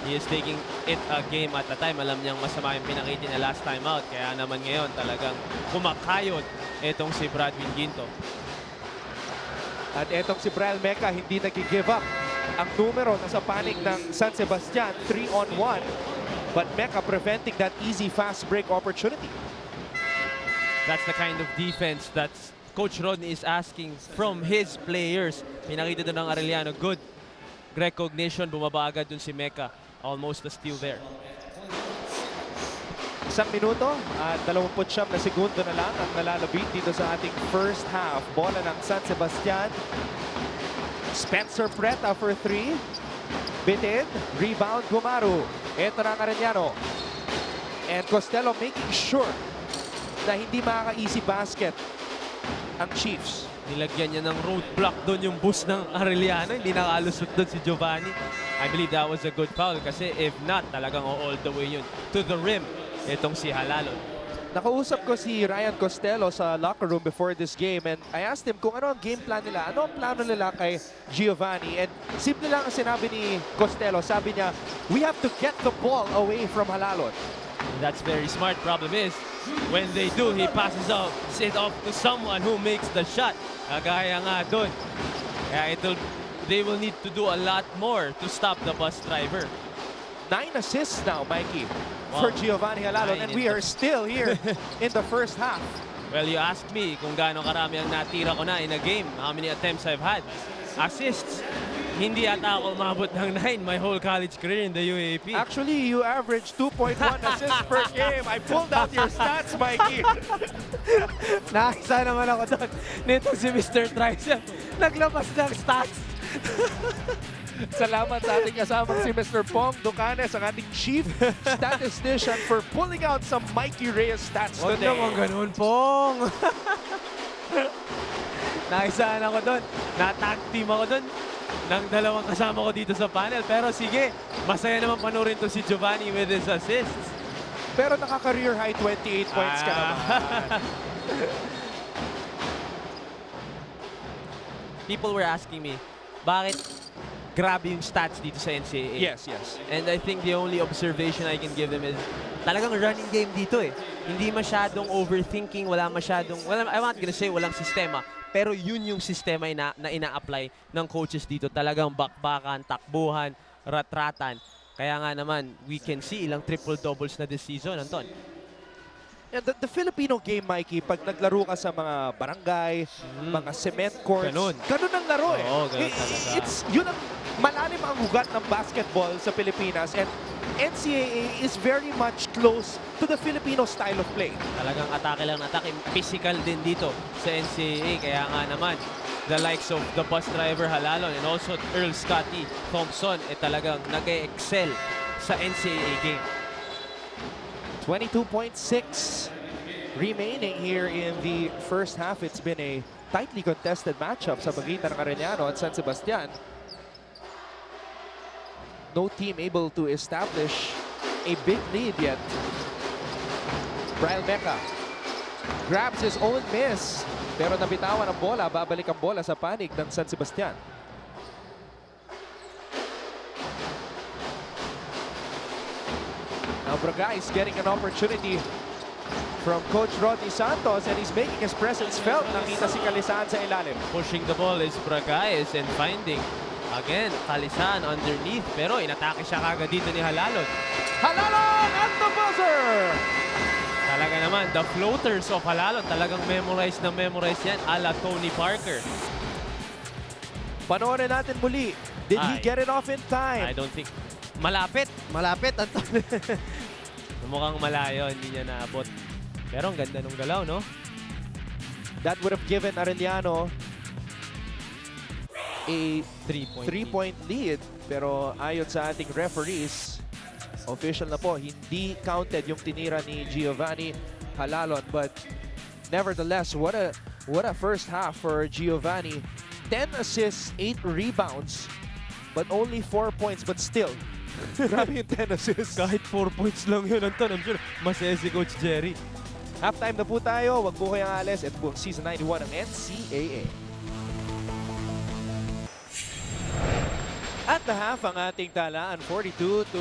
He is taking it a game at a time. Alam niyang masama yung pinakita niya last time out. Kaya naman ngayon talagang kumakayod itong si Bradwin Ginto. At etong si Brian Meca hindi nag-give up. Ang numero nasa panig ng San Sebastian, 3-on-1. But Meca preventing that easy fast break opportunity. That's the kind of defense that Coach Rodney is asking from his players. Pinakita doon ng Arellano. Good recognition. Bumaba agad dun si Meca. Almost a steal there. Isang minuto at 29 na segundo na lang ang nalalabit dito sa ating first half. Bola ng San Sebastian. Spencer Preta for 3. Bitin. Rebound Gumaru. Ito na ang Arellano. And Costello making sure na hindi makaka-easy basket ang Chiefs. Nilagyan niya ng roadblock doon yung boost ng Arellano. Hindi nakalusot doon si Giovanni. I believe that was a good foul kasi if not, talagang all the way yun to the rim. Itong si Halalon. Nakausap ko si Ryan Costello sa locker room before this game and I asked him kung ano ang game plan nila. Ano ang plano nila kay Giovanni? And simple lang ang sinabi ni Costello. Sabi niya, we have to get the ball away from Halalon. That's very smart. Problem is, when they do, he passes it off to someone who makes the shot. Kagaya nga doon. Kaya they will need to do a lot more to stop the bus driver. 9 assists now, Mikey, wow, for Giovanni Halalon. And we are still here in the first half. Well, you asked me kung gaano karami ang natira ko na in a game. How many attempts I've had. Assists. Hindi ata ako umabot ng 9 my whole college career in the UAP. Actually, you averaged 2.1 assists per game. I pulled out your stats, Mikey. Nakisa naman ako doon. Nito si Mr. Tricep. Naglabas ng stats. Salamat sa ating kasamang si Mr. Pong Ducanes, ang ating chief statistician for pulling out some Mikey Reyes stats Huwag today. naman ganun, Pong. Nakisaan ako doon. Na-tag team ako doon ng dalawang kasama ko dito sa panel. Pero sige, masaya naman panurin to si Giovanni with his assists. Pero naka-career high 28 points ka naman. People were asking me, bakit grabe yung stats dito sa NCAA? Yes, yes. And I think the only observation I can give them is talagang running game dito eh. Hindi masyadong overthinking, I'm not gonna say walang sistema, pero yun yung sistema na ina-apply ng coaches dito. Talagang bakbakan, takbuhan, ratratan. Kaya nga naman, we can see ilang triple-doubles na this season, Anton. And the Filipino game, Mikey, pag naglaro ka sa mga barangay, mga cement courts, ganun ang laro eh. Oo, ganun talaga. Yun ang malalim ang hugat ng basketball sa Pilipinas, and NCAA is very much close to the Filipino style of play. Talagang atake lang atake. Physical din dito sa NCAA. Kaya nga naman, the likes of the bus driver Halalon and also Earl Scotty Thompson talagang nag-excel sa NCAA game. 22.6 remaining here in the first half. It's been a tightly contested matchup sa pagitan ng Arellano at San Sebastian. No team able to establish a big lead yet. Brian Meca grabs his own miss. Pero nabitawan ang bola, babalik ang bola sa panig ng San Sebastian. Now Braga is getting an opportunity from Coach Rodney Santos and he's making his presence felt. Nakita si Kalisaan sa ilalim. Pushing the ball is Bragaez and finding again Kalisaan underneath, pero inatake siya kagad dito ni Halalon. Halalon at the buzzer! Talaga naman, the floaters of Halalon, talagang memorize na memorize yan, ala Tony Parker. Panoorin natin muli. Did he get it off in time? I don't think. Malapit, Anton. Mukhang malayo, hindi niya naabot. Pero ang ganda nung galaw, no? That would have given Arellano a 3-point lead. Pero ayon sa ating referees, official na po, hindi counted yung tinira ni Giovanni Halalon. But nevertheless, what a first half for Giovanni. 10 assists, 8 rebounds, but only 4 points. But still, grabe yung 10 assists. Kahit 4 points lang yun, Anton, I'm sure masaya si Coach Jerry. Halftime na po tayo. Wag po kayong alis. Ito po Season 91 ng NCAA. At the half, ang ating talaan, 42-41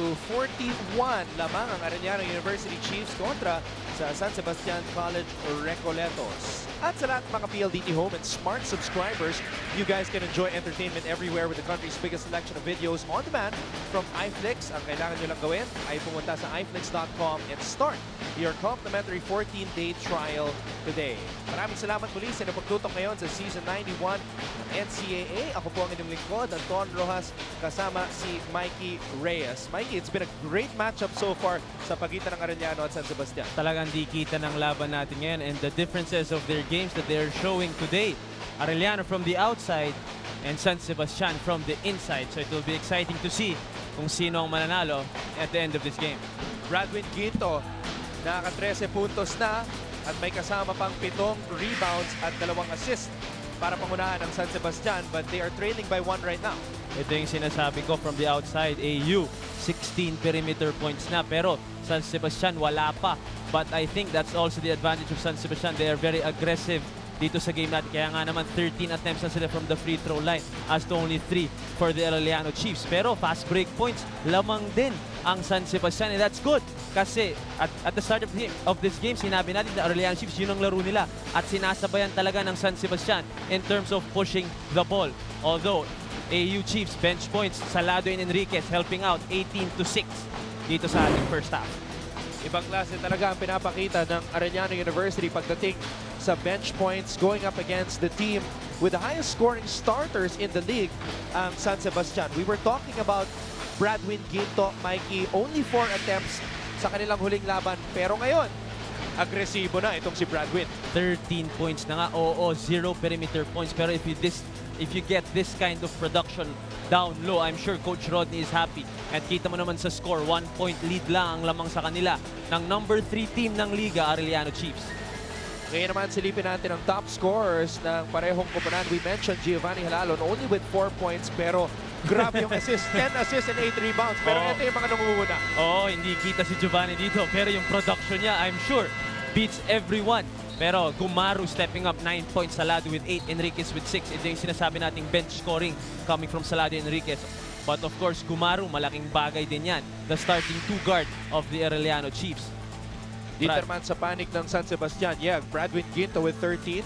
lamang ang Arellano University Chiefs kontra sa San Sebastian College Recoletos. At sa lahat ng mga PLDT Home and Smart subscribers, you guys can enjoy entertainment everywhere with the country's biggest selection of videos on demand from iFlix. Ang kailangan nyo lang gawin ay pumunta sa iflix.com and start your complimentary 14-day trial today. Maraming salamat muli sa napagtutok ngayon sa Season 91 ng NCAA. Ako po ang inyong lingkod, Anton Rojas, kasama si Mikey Reyes. Mikey, it's been a great matchup so far sa pagitan ng Arellano at San Sebastian. Talagang di kita ng laban natin ngayon and the differences of their games that they're showing today. Arellano from the outside and San Sebastian from the inside. So it will be exciting to see kung sino ang mananalo at the end of this game. Bradwin Ginto, nakaka-13 puntos na at may kasama pang 7 rebounds at 2 assists para pangunahan ng San Sebastian, but they are trailing by 1 right now. Ito yung sinasabi ko from the outside. AU, 16 perimeter points na, pero San Sebastian wala pa. But I think that's also the advantage of San Sebastian. They are very aggressive dito sa game natin. Kaya nga naman 13 attempts na sila from the free throw line as to only 3 for the Arellano Chiefs. Pero fast break points, lamang din ang San Sebastian, and that's good. Kasi at the start of this game, sinabi natin na Arellano Chiefs, yun ang laro nila. At sinasabayan talaga ng San Sebastian in terms of pushing the ball. Although, AU Chiefs bench points, Salado and Enriquez helping out 18-6 dito sa ating first half. Ibang klase talaga ang pinapakita ng Arellano University pagdating sa bench points going up against the team with the highest scoring starters in the league, San Sebastian. We were talking about Bradwin Ginto, Mikey, only 4 attempts sa kanilang huling laban. Pero ngayon, agresibo na itong si Bradwin. 13 points na nga. Oo, 0 perimeter points. Pero if you get this kind of production down low, I'm sure Coach Rodney is happy. At kita mo naman sa score, 1-point lead lang ang lamang sa kanila ng number 3 team ng Liga, Arellano Chiefs. Ngayon naman silipin natin ang top scorers ng parehong koponan. We mentioned Giovanni Halalon only with 4 points, pero grabe yung assist. 10 assists and 8 rebounds. Pero ito yung mga nangunguna. Oo, hindi kita si Giovanni dito. Pero yung production niya, I'm sure, beats everyone. Pero Gumaru stepping up 9 points, Salado with 8, Enriquez with 6. Ito yung sinasabi nating bench scoring coming from Salado and Enriquez. But of course, Gumaru, malaking bagay din yan. The starting 2 guard of the Arellano Chiefs. Dito naman sa panik ng San Sebastian, yeah, Bradwin Ginto with 13.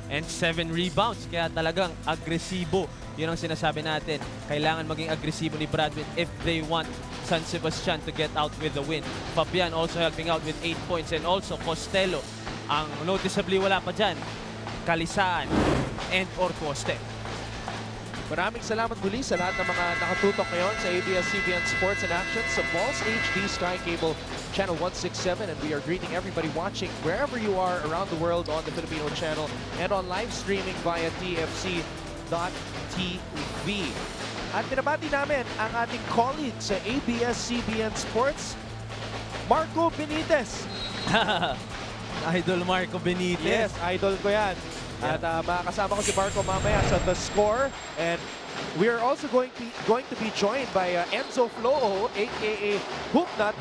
And 7 rebounds, kaya talagang agresibo. Yun ang sinasabi natin. Kailangan maging agresibo ni Bradwin if they want San Sebastian to get out with the win. Fabian also helping out with 8 points, and also Costello. Ang noticeably wala pa dyan, Kalisaan and Orcoste. Maraming salamat muli sa lahat ng mga nakatutok ngayon sa ABS-CBN Sports and Action sa Balls HD Sky Cable Channel 167, and we are greeting everybody watching wherever you are around the world on the Filipino channel and on live streaming via TFC.TV. At pinabati namin ang ating colleague sa ABS-CBN Sports, Marco Benitez. Idol Marco Benitez. Yes, idol ko yan. At makakasama ko si Marco mamaya sa The Score. And we are also going to be joined by Enzo Floo, aka Hoopnut,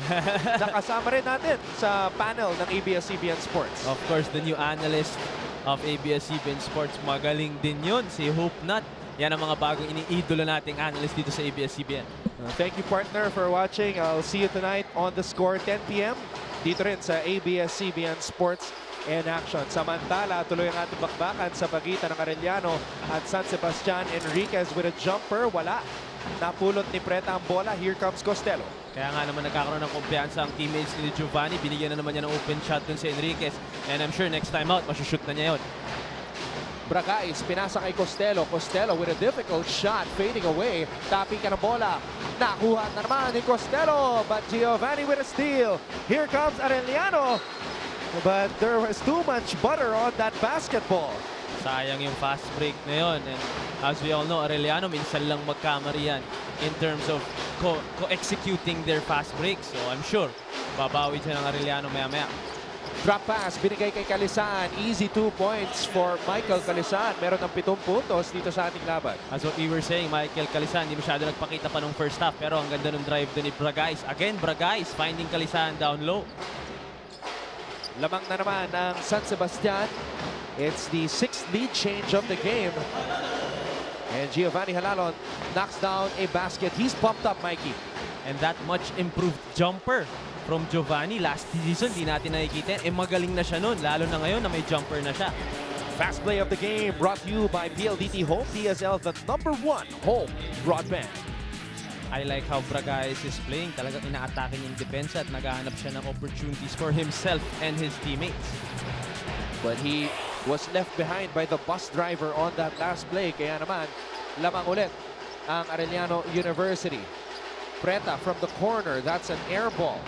na kasama rin natin sa panel ng ABS-CBN Sports. Of course, the new analyst of ABS-CBN Sports. Magaling din yun, si Hope Nut. Yan ang mga bagong iniidolo nating analyst dito sa ABS-CBN. Thank you, partner, for watching. I'll see you tonight on The Score, 10 p.m. Dito rin sa ABS-CBN Sports in Action. Samantala, tuloy ang ating bakbakan sa pagitan ng Arellano at San Sebastian. Enriquez with a jumper. Wala. Napulot ni Preta ang bola. Here comes Costello. Kaya nga naman nagkakaroon ng kumpiyansa ang teammates ni Giovanni. Binigyan na naman niya ng open shot dun si Enriquez. And I'm sure next time out, masushoot na niya yun. Bragais, pinasa kay Costello. Costello with a difficult shot, fading away. Tapping ka ng bola. Nakuha na naman ni Costello. But Giovanni with a steal. Here comes Arellano. But there was too much butter on that basketball. Sayang yung fast break na yun. And as we all know, Arellano minsan lang magkamali yan in terms of executing their fast break. So I'm sure, babawi siya ng Arellano maya-maya. Drop pass, binigay kay Calisan. Easy 2 points for Michael Calisan. Meron ng 7 puntos dito sa ating laban. As what we were saying, Michael Calisan, hindi masyado nagpakita pa nung first half. Pero ang ganda ng drive doon ni Bragais. Again, Bragais finding Calisan down low. Lamang na naman ng San Sebastian. It's the 6th lead change of the game. And Giovanni Halalon knocks down a basket. He's pumped up, Mikey. And that much improved jumper from Giovanni. Last season, di natin nakikita. Magaling na siya nun, lalo na ngayon na may jumper na siya. Fast play of the game brought to you by PLDT Home DSL, the #1 home broadband. I like how Bragais is playing. Talagang ina-atake yung depensa at naghahanap siya ng opportunities for himself and his teammates. But he was left behind by the bus driver on that last play. Kaya naman, lamang ulit ang Arellano University. Preta from the corner. That's an air ball.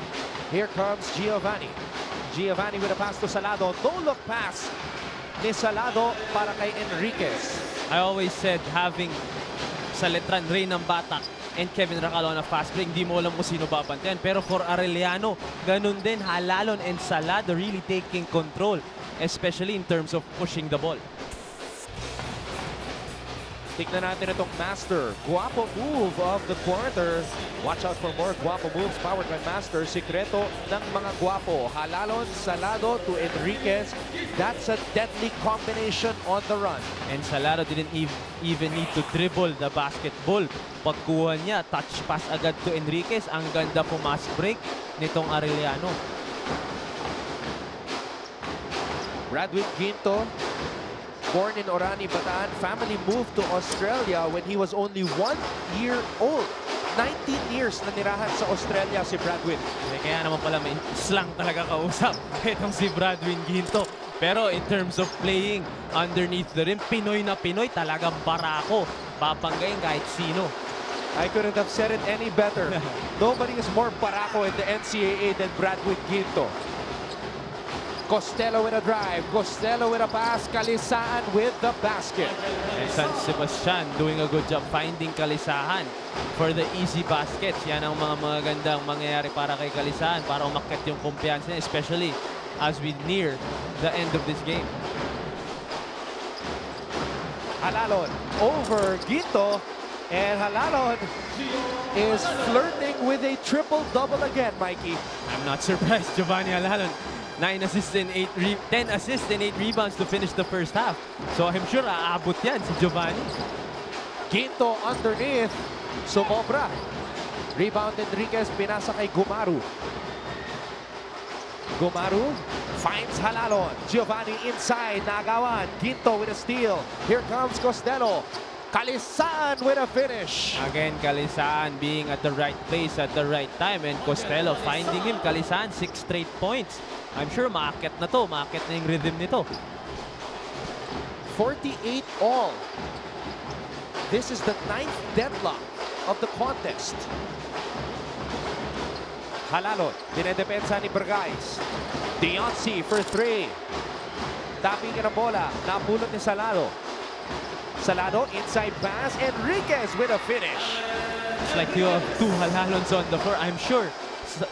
Here comes Giovanni. Giovanni with a pass to Salado. No-look pass ni Salado para kay Enriquez. I always said having Saletran, Ray ng Batak, and Kevin Racalon na fast break, hindi mo alam kung sino babantayan. Pero for Arellano, ganun din, Halalon and Salado really taking control, especially in terms of pushing the ball. Tignan natin itong Master. Guapo move of the quarter. Watch out for more guapo moves powered by Master. Sikreto ng mga guapo. Halalon, Salado to Enriquez. That's a deadly combination on the run. And Salado didn't even need to dribble the basketball. Pagkuha niya, touch pass agad to Enriquez. Ang ganda pumas break nitong Arellano. Bradwin Ginto, born in Orani, Bataan, family moved to Australia when he was only 1 year old. 19 years na nirahan sa Australia si Bradwin. Kaya naman pala may slang talaga kausap itong si Bradwin Ginto. Pero in terms of playing underneath the rim, Pinoy na Pinoy, talagang barako. Babanggayin kahit sino. I couldn't have said it any better. Nobody is more barako in the NCAA than Bradwin Ginto. Costello with a drive. Costello with a pass. Calisan with the basket. And San Sebastian doing a good job finding Calisahan for the easy baskets. Yan ang mga magandang mangyayari para kay Calisahan para umakyat yung kumpiyansa niya, especially as we near the end of this game. Halalon over Ginto. And Halalon is flirting with a triple-double again, Mikey. I'm not surprised, Giovanni Halalon. 10 assists and 8 rebounds to finish the first half. So I'm sure aabot yan si Giovanni. Ginto underneath. Sumobra. Rebound Enriquez, pinasa kay Gumaru. Gumaru finds Halalon. Giovanni inside, nagawan. Ginto with a steal. Here comes Costello. Calisan with a finish. Again, Calisan being at the right place at the right time. And Costello finding him. Calisan, 6 straight points. I'm sure maakyat na to. Maakyat na yung rhythm nito. 48 all. This is the 9th deadlock of the contest. Halalon, dinedepensa ni Bragais. Dioncy for 3. Tapping ng bola. Napulot ni Salado. Salado, inside pass. Enriquez with a finish. It's like you have 2 Halalons on the floor. I'm sure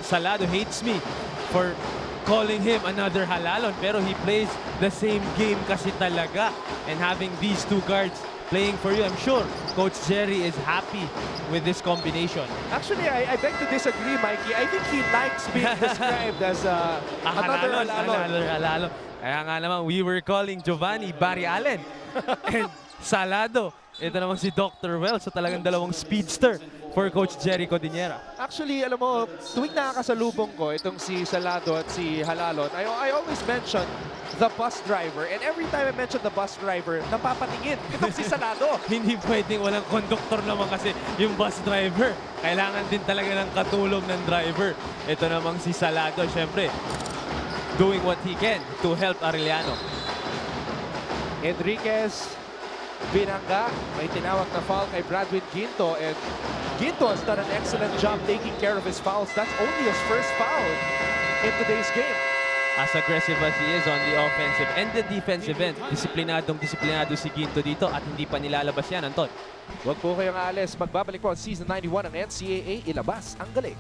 Salado hates me for calling him another Halalon, pero he plays the same game kasi talaga. And having these 2 guards playing for you. I'm sure Coach Jerry is happy with this combination. Actually, I beg to disagree, Mikey. I think he likes being described as another Halalo. Kaya nga naman, we were calling Giovanni Barry Allen and Salado. Ito naman si Dr. Wells. So talagang dalawang speedster for Coach Jerry Codinera. Actually, alam mo, tuwing nakakasalubong ko itong si Salado at si Halalon, I always mention the bus driver. And every time I mention the bus driver, napapatingin itong si Salado. Hindi pwedeng walang conductor naman kasi yung bus driver. Kailangan din talaga ng katulong ng driver. Ito namang si Salado, syempre, doing what he can to help Arellano. Enriquez, binangga. May tinawag na foul kay Bradwin Ginto. And Ginto has done an excellent job taking care of his fouls. That's only his first foul in today's game. As aggressive as he is on the offensive and the defensive end, disiplinado si Ginto dito at hindi pa nilalabas yan, Anton. Huwag po kayong aalis. Magbabalik po ang Season 91 ng NCAA. Ilabas ang galing.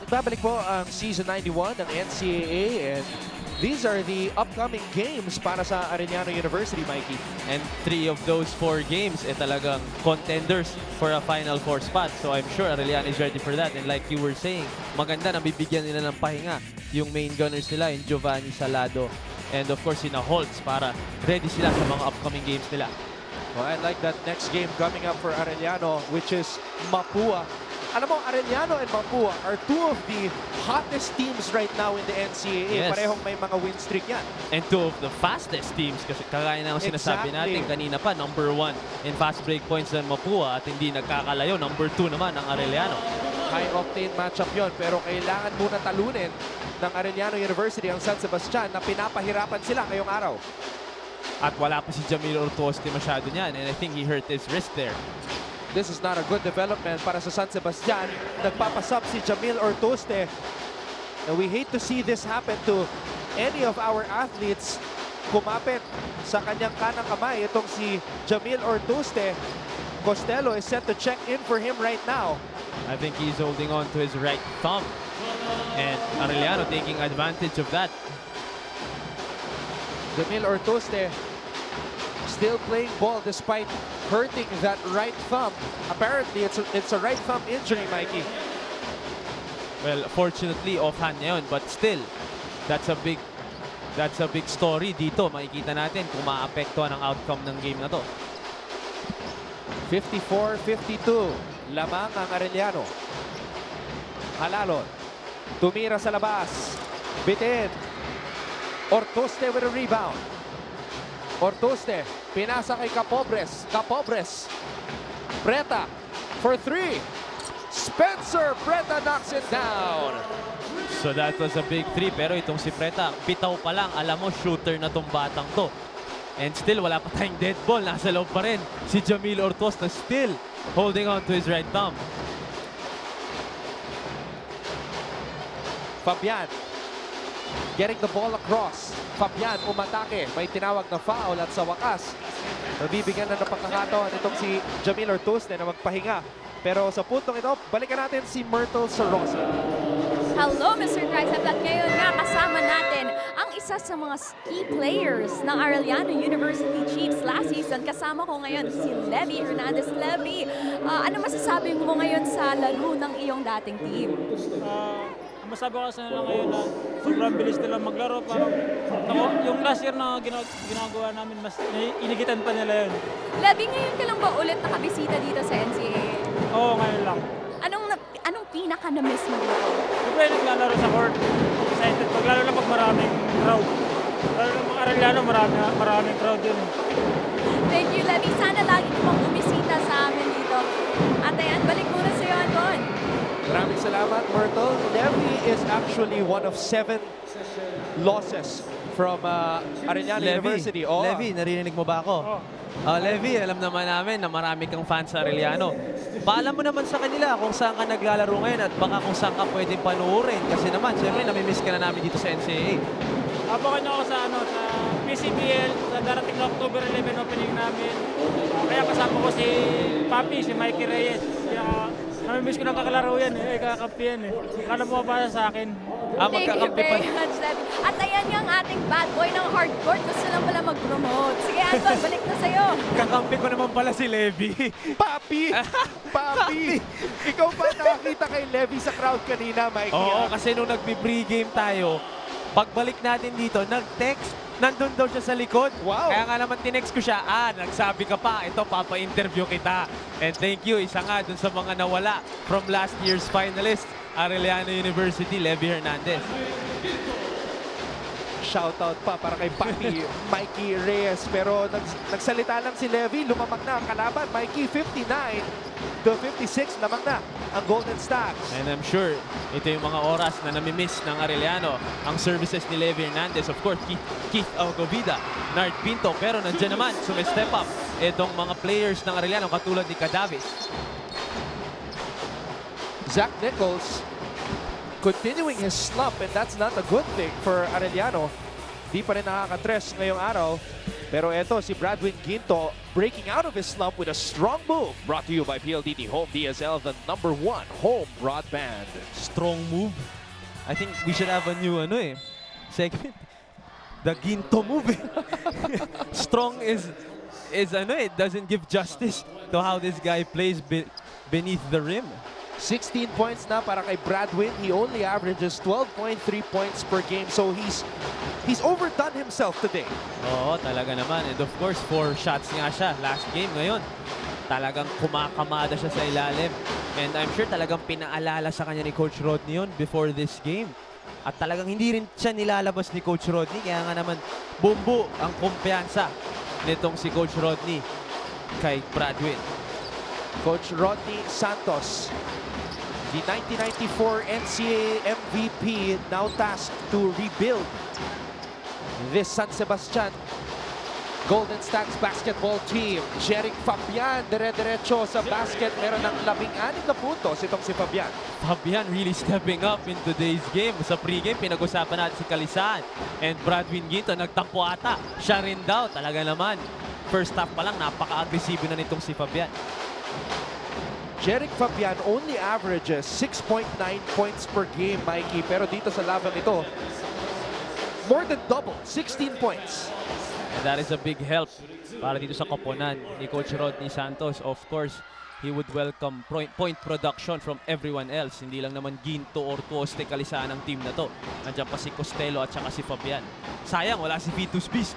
Magbabalik po ang Season 91 ng NCAA and these are the upcoming games para sa Arellano University, Mikey. And 3 of those 4 games talagang contenders for a Final Four spot. So I'm sure Arellano is ready for that. And like you were saying, maganda na bibigyan nila ng pahinga yung main gunners nila, yung Giovanni Salado. And of course, in a Holtz para ready sila sa mga upcoming games nila. Well, I like that next game coming up for Arellano, which is Mapua. Alam mo, Arellano and Mapua are 2 of the hottest teams right now in the NCAA. Yes. Parehong may mga win streak yan. And 2 of the fastest teams kasi kagaya na ang sinasabi natin kanina pa, number 1 in fast break points ng Mapua at hindi nagkakalayo. Number 2 naman ang Arellano. High-octane matchup yon, pero kailangan muna talunin ng Arellano University ang San Sebastian na pinapahirapan sila ngayong araw. At wala pa si Jamil Ortoste masyado niyan and I think he hurt his wrist there. This is not a good development para sa San Sebastian. Nagpapasub si Jamil Ortoste. And we hate to see this happen to any of our athletes. Kumapit sa kanyang kanang kamay itong si Jamil Ortoste. Costello is set to check in for him right now. I think he's holding on to his right thumb. And Arellano taking advantage of that. Jamil Ortoste still playing ball despite hurting that right thumb. Apparently, it's a right thumb injury, Mikey. Well, fortunately, offhand niya yun, but still, that's a big story dito. Makikita natin kung maapektuhan ang outcome ng game na to. 54-52. Lamang ang Arellano. Halalon. Tumira sa labas. Bitin. Ortoste with a rebound. Ortoste, pinasa kay Capobres. Capobres. Preta for 3. Spencer Preta knocks it down. So that was a big 3, pero itong si Preta, bitaw pa lang. Alam mo, shooter na tong batang to. And still, wala pa tayong dead ball. Nasa loob pa rin si Jamil Ortoste, still holding on to his right thumb. Fabian getting the ball across. Fabian umatake. May tinawag na foul at sa wakas, nabibigyan na ng pagkakataon itong si Jamil Ortoste na magpahinga. Pero sa puntong ito, balikan natin si Myrtle Sarosa. Hello, Mr. Tricep. At ngayon nga kasama natin ang isa sa mga key players ng Arellano University Chiefs last season. Kasama ko ngayon si Levy Hernandez. Levy, ano masasabi mo ngayon sa laro ng iyong dating team? Masabi ko kasi nila ngayon na sobrang bilis nila maglaro. Parang yung last year na ginagawa namin, mas inigitan pa nila yun. Levy, ngayon ka lang ba ulit nakabisita dito sa NCAA? Oo, ngayon lang. Anong pinaka-na-miss mo dito? Siyempre, naglalaro sa court. Excited. Paglalo na pag maraming crowd. Lalo ng mga Arellano, maraming crowd yun. Thank you, Levy. Sana lagi ka pang bumisita sa amin dito. At ayan, balik muna sa iyo, Anton. Maraming salamat, Myrtle. Levy is actually one of 7 losses from Arellano University. Oh. Levy, narinig mo ba ako? Levy, alam naman namin na marami kang fans sa Arellano. Paalam mo naman sa kanila kung saan ka naglalaro ngayon at baka kung saan ka pwedeng panuorin. Kasi naman, siyempre, namimiss ka na namin dito sa NCAA. Abangan nyo ako sa PCBL, sa darating na October 11 opening namin. Kaya kasama ko si Papi, si Mikey Reyes. Kaya Namimiss ko ng kakalaro yan kakampi yan Kala mo pa sa akin. Thank you Magkakampi pa. very much, Levy. At ayan yung ating bad boy ng hardcore. Gusto lang pala mag-promote. Sige, Anton, balik na sa'yo. Kakampi ko naman pala si Levy. Papi! Papi! Ikaw ba nakakita kay Levy sa crowd kanina, Mikey? Oo, kasi nung nagbi-pregame tayo, pagbalik natin dito, nag-text, nandun daw siya sa likod. Wow. Kaya nga naman tinext ko siya, nagsabi ka pa, ito, papa-interview kita. And thank you, isa nga dun sa mga nawala from last year's finalist, Arellano University, Levy Hernandez. Shoutout pa para kay Papi, Mikey Reyes. Pero nagsalita lang si Levy, lumamang na ang kalaban. Mikey, 59-56, lamang na ang Golden Stacks. And I'm sure, ito yung mga oras na namimiss ng Arellano. Ang services ni Levy Hernandez, of course, Keith Algovida, Nard Pinto. Pero nandiyan naman, sumistep up itong mga players ng Arellano katulad ni Cadavis. Zach Nichols continuing his slump, and that's not a good thing for Arellano. Di pa rin nakaka-tres ngayong araw. Pero eto, si Bradwin Ginto breaking out of his slump with a strong move. Brought to you by PLDT Home DSL, the #1 home broadband. Strong move. I think we should have a new segment. The Ginto move. Strong is it doesn't give justice to how this guy plays beneath the rim. 16 points na para kay Bradwin. He only averages 12.3 points per game. So he's overdone himself today. Oo, talaga naman. And of course, 4 shots nga siya last game. Ngayon, talagang kumakamada siya sa ilalim. And I'm sure talagang pinaalala sa kanya ni Coach Rodney yun before this game. At talagang hindi rin siya nilalabas ni Coach Rodney. Kaya nga naman, bumbu ang kumpiyansa nitong si Coach Rodney kay Bradwin. Coach Rodney Santos, the 1994 NCAA MVP, now tasked to rebuild this San Sebastian Golden Stacks basketball team. Jeric Fabian, dire-diretso sa basket. Meron ng 16 na puntos itong si Fabian. Fabian really stepping up in today's game. Sa pregame, pinag-usapan natin si Kalisaan. And Bradwin Ginto, nagtampo ata. Siya rin daw, talaga naman. First half pa lang, napaka-agresibo na nitong si Fabian. Jeric Fabian only averages 6.9 points per game, Mikey. Pero dito sa labang ito, more than double, 16 points. And that is a big help para dito sa koponan ni Coach Rodney Santos. Of course, he would welcome point production from everyone else. Hindi lang naman Ginto or Tuoste Kalisaan ang team na to. Nandiyan pa si Costello at saka si Fabian. Sayang, wala si Vitus Beast.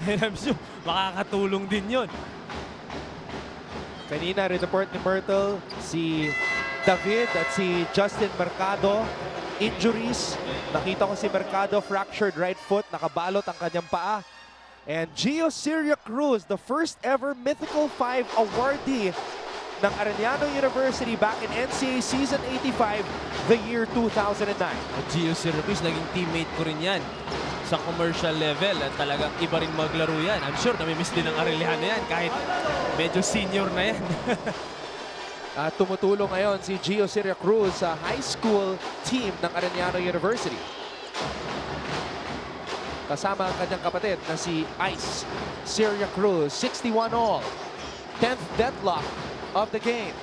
And I'm sure, makakatulong din yun. Kanina, report ni Myrtle, si David at si Justin Mercado, injuries. Nakita ko si Mercado, fractured right foot, nakabalot ang kanyang paa. And Gio Siria Cruz, the first ever Mythical 5 awardee ng Arellano University back in NCAA Season 85, the year 2009. Gio Siria Cruz, naging teammate ko rin yan sa commercial level at talagang iba rin maglaro yan. I'm sure namimiss din ng Arellano yan kahit medyo senior na yan. At tumutulong ngayon si Gio Siria Cruz sa high school team ng Arellano University. Kasama ang kanyang kapatid na si Ice Siria Cruz, 61 all. 10th deadlock of the game.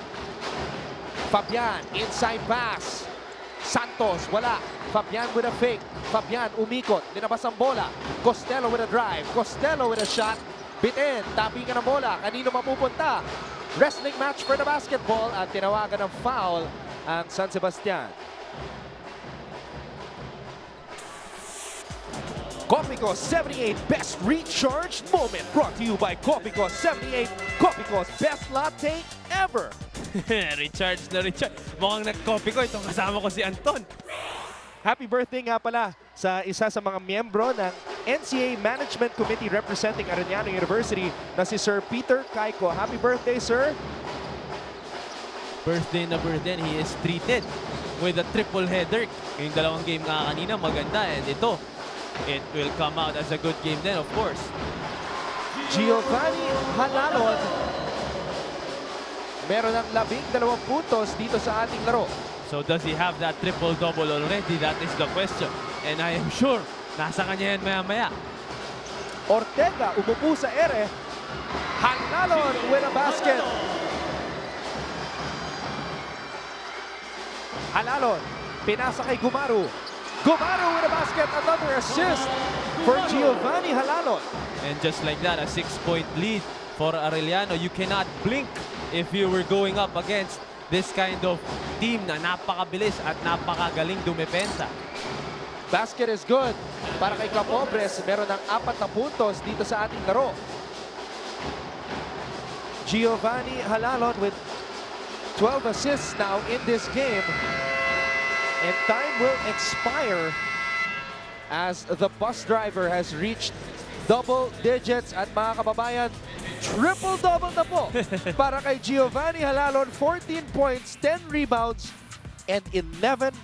Fabian, inside pass. Santos, wala. Fabian with a fake. Fabian umikot. Linabas ang bola. Costello with a drive. Costello with a shot. Bitin. Tabi ka ng bola. Kanino mapupunta? Wrestling match for the basketball. At tinawagan ng foul ang San Sebastian. Copico 78 Best Recharged Moment. Brought to you by Copico 78. Copico's best latte ever. Recharge na recharge. Mukhang nag-copy ko. Itong kasama ko si Anton. Happy birthday nga pala sa isa sa mga miyembro ng NCAA Management Committee representing Arellano University na si Sir Peter Caico. Happy birthday, sir. Birthday na birthday. He is treated with a triple header. Yung dalawang game nga kanina, maganda. And ito, it will come out as a good game then, of course. Giovanni Hanalon. Meron ng 12 puntos dito sa ating laro. So does he have that triple-double already? That is the question. And I am sure, nasa kanya yan maya-maya. Ortega umupo sa ere. Hanalon with a basket. Halalon, pinasa kay Gumaru. Gumaru with a basket, another assist for Giovanni Halalon. And just like that, a 6-point lead for Arellano. You cannot blink if you were going up against this kind of team na napakabilis at napakagaling dumepensa. Basket is good para kay Capobres. Meron ng 4 na puntos dito sa ating laro. Giovanni Halalon with 12 assists now in this game. And time will expire as the bus driver has reached double digits. At mga kababayan, triple-double na po para kay Giovanni Halalon. 14 points, 10 rebounds, and 11,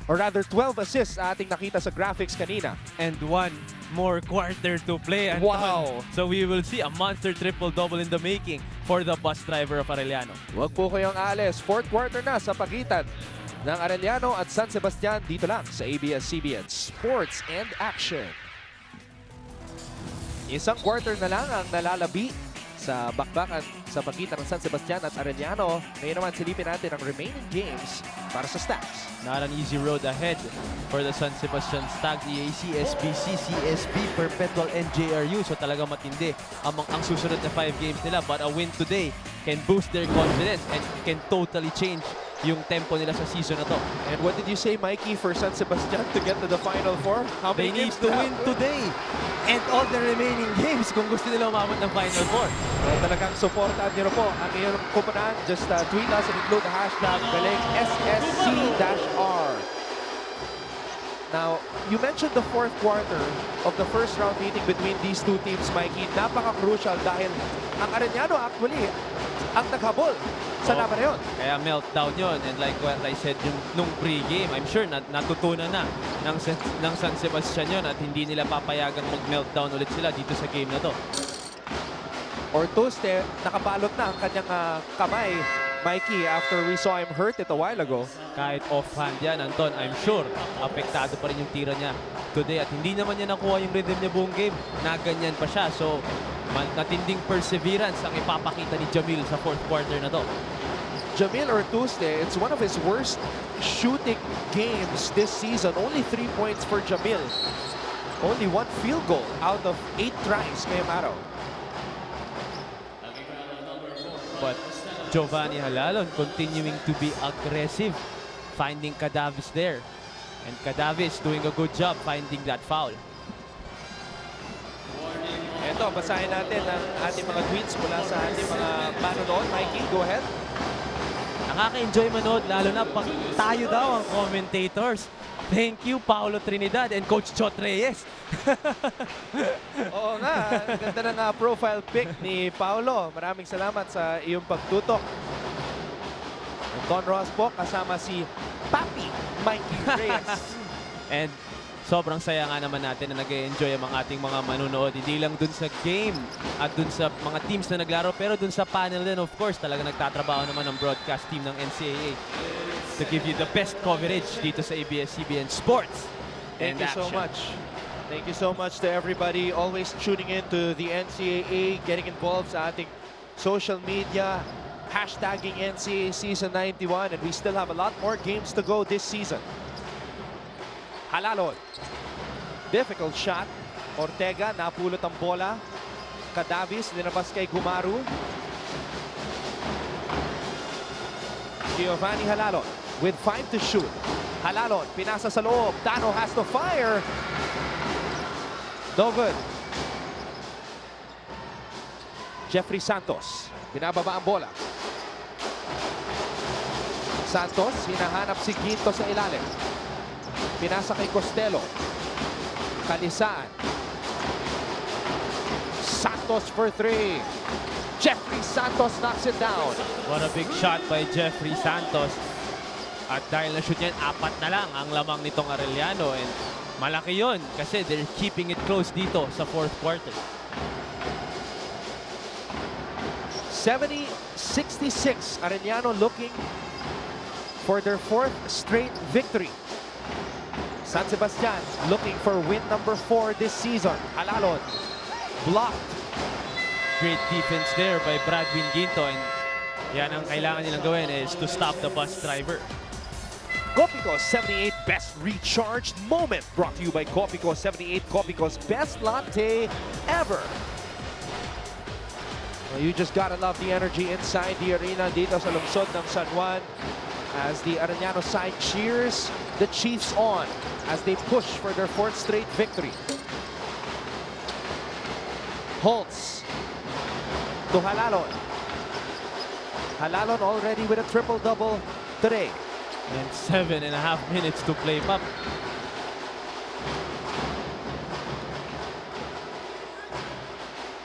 or rather 12 assists ating nakita sa graphics kanina. And 1 more quarter to play. And wow! So we will see a monster triple-double in the making for the bus driver of Arellano. Huwag po kayong alis. 4th quarter na sa pagitan ng Arellano at San Sebastian dito lang sa ABS-CBN Sports and Action. Isang quarter na lang ang nalalabi sa bakbakan sa pagitan ng San Sebastian at Arellano. Ngayon naman silipin natin ang remaining games para sa Stags. Not an easy road ahead for the San Sebastian Stags. EAC, SBC, CSB, Perpetual, and JRU. So talagang matindi ang susunod na 5 games nila. But a win today can boost their confidence and can totally change yung tempo nila sa season na to. And what did you say, Mikey, for San Sebastian to get to the Final Four? How They many need games to win today and all the remaining games kung gusto nila umabot ng Final Four. Talagang supportan nyo na po ang iyong kupunan. Just tweet us and include the hashtag galing SSC-R. Now, you mentioned the 4th quarter of the first round meeting between these two teams, Mikey. Napaka-crucial dahil ang Arellano actually ang naghabol sa laban na yun. Kaya meltdown yun. And like what I said nung pre-game, I'm sure natutunan na ng San Sebastian yun at hindi nila papayagan mag-meltdown ulit sila dito sa game na to. Ortuste, nakabalot na ang kanyang kamay, Mikey, after we saw him hurt it a while ago. Kahit offhand yan, Anton, I'm sure apektado pa rin yung tira niya today. At hindi naman niya nakuha yung rhythm niya buong game. Naganyan pa siya. So, matinding perseverance ang ipapakita ni Jamil sa 4th quarter na to. Jamil Ortuste, it's one of his worst shooting games this season. Only 3 points for Jamil. Only 1 field goal out of 8 tries ngayong araw. But Giovanni Halalon continuing to be aggressive, finding Cadavis there. And Cadavis doing a good job finding that foul. Ito, basahin natin ang ating mga tweets mula sa ating mga manonood. Mikey, go ahead. Nakaka-enjoy manood, lalo na pag tayo daw ang commentators. Thank you, Paolo Trinidad and Coach Chot Reyes. Oo nga, ganda ng profile pic ni Paolo. Maraming salamat sa iyong pagtutok. Don Ross po, kasama si Papi Mikey Reyes. And sobrang saya nga naman natin na nag-enjoy ang ating mga manunood. Hindi lang dun sa game at dun sa mga teams na naglaro, pero dun sa panel din, of course, talaga nagtatrabaho naman ang broadcast team ng NCAA to give you the best coverage dito sa ABS-CBN Sports. Thank you so much. Thank you so much to everybody always tuning in to the NCAA, getting involved sa ating social media, hashtagging NCAA Season 91, and we still have a lot more games to go this season. Halalon. Difficult shot. Ortega, napulot ang bola. Cadavis, linabas kay Gumaru. Giovanni Halalon with 5 to shoot. Halalon, pinasa sa loob. Tano has to fire. No good. Jeffrey Santos, binababa ang bola. Santos, hinahanap si Ginto sa ilalim. Pinasa kay Costello. Kalisaan. Santos for 3. Jeffrey Santos knocks it down. What a big shot by Jeffrey Santos. At dahil na-shoot yan, 4 na lang ang lamang nitong Arellano. And malaki yun kasi they're keeping it close dito sa 4th quarter. 70-66. Arellano looking for their 4th straight victory. San Sebastian looking for win number 4 this season. Halalon blocked. Great defense there by Bradwin Ginto. And yan ang kailangan nilang gawin is to stop the bus driver. Copico 78 Best Recharged Moment, brought to you by Copico 78, Copico's best latte ever. Well, you just gotta love the energy inside the arena dito sa lungsod ng San Juan as the Arellano side cheers the Chiefs on as they push for their 4th straight victory. Holtz to Halalon. Halalon already with a triple-double today. And 7.5 minutes to play, Pap.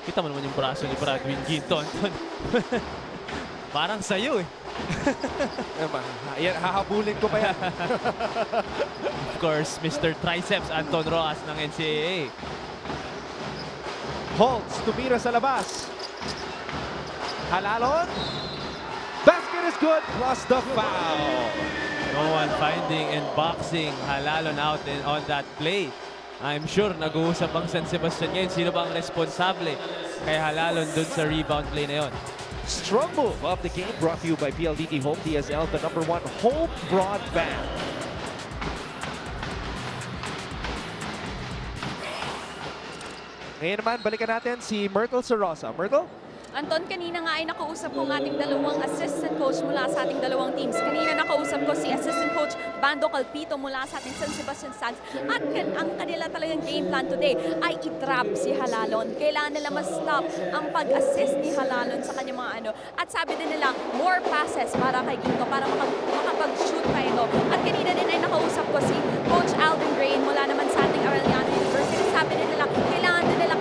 Kita mo naman yung braso ni Bradwin Ginto, Anton. Parang sa'yo eh. Yan, hahabulin ko pa yan. Of course, Mr. Triceps, Anton Rojas ng NCAA. Holtz tumira sa labas. Halalon. Basket is good, plus the foul. No one finding and boxing Halalon out on that play. I'm sure nag-uusap ang San Sebastian ngayon. Sino ba ang responsable kay Halalon dun sa rebound play na yon? Strong move of the game brought to you by PLDT Home DSL, the #1 home broadband. Ngayon naman, balikan natin si Myrtle Sarosa. Myrtle? Anton, kanina nga ay nakausap ko ang ating dalawang assistant coach mula sa ating dalawang teams. Kanina nakausap ko si assistant coach Bando Calpito mula sa ating San Sebastian Sags. At ang kanila talagang game plan today ay i-trap si Halalon. Kailangan nila ma-stop ang pag-assist ni Halalon sa kanyang mga ano. At sabi din nila, more passes para kay Ginto para makapag-shoot pa ito. At kanina din ay nakausap ko si Coach Alvin Grain mula naman sa ating Arellano University. Sabi din nila, kailangan din nila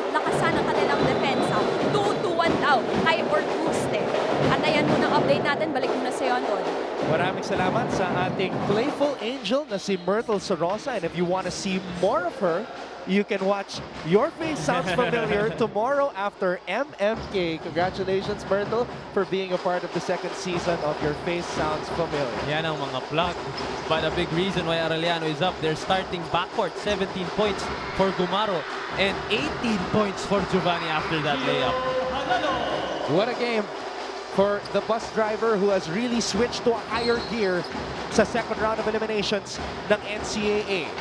lakasan ang kanilang depensa. 2-1 daw kay Ortuste. At ayan muna ang update natin. Balik muna sa iyo, Anton. Maraming salamat sa ating playful angel na si Myrtle Sarosa. And if you want to see more of her, you can watch Your Face Sounds Familiar tomorrow after MMK. Congratulations, Myrtle, for being a part of the 2nd season of Your Face Sounds Familiar. Yan ang mga plug. But a big reason why Arellano is up, they're starting backcourt. 17 points for Gumaro and 18 points for Giovanni after that layup. What a game for the bus driver who has really switched to a higher gear sa 2nd round of eliminations ng NCAA.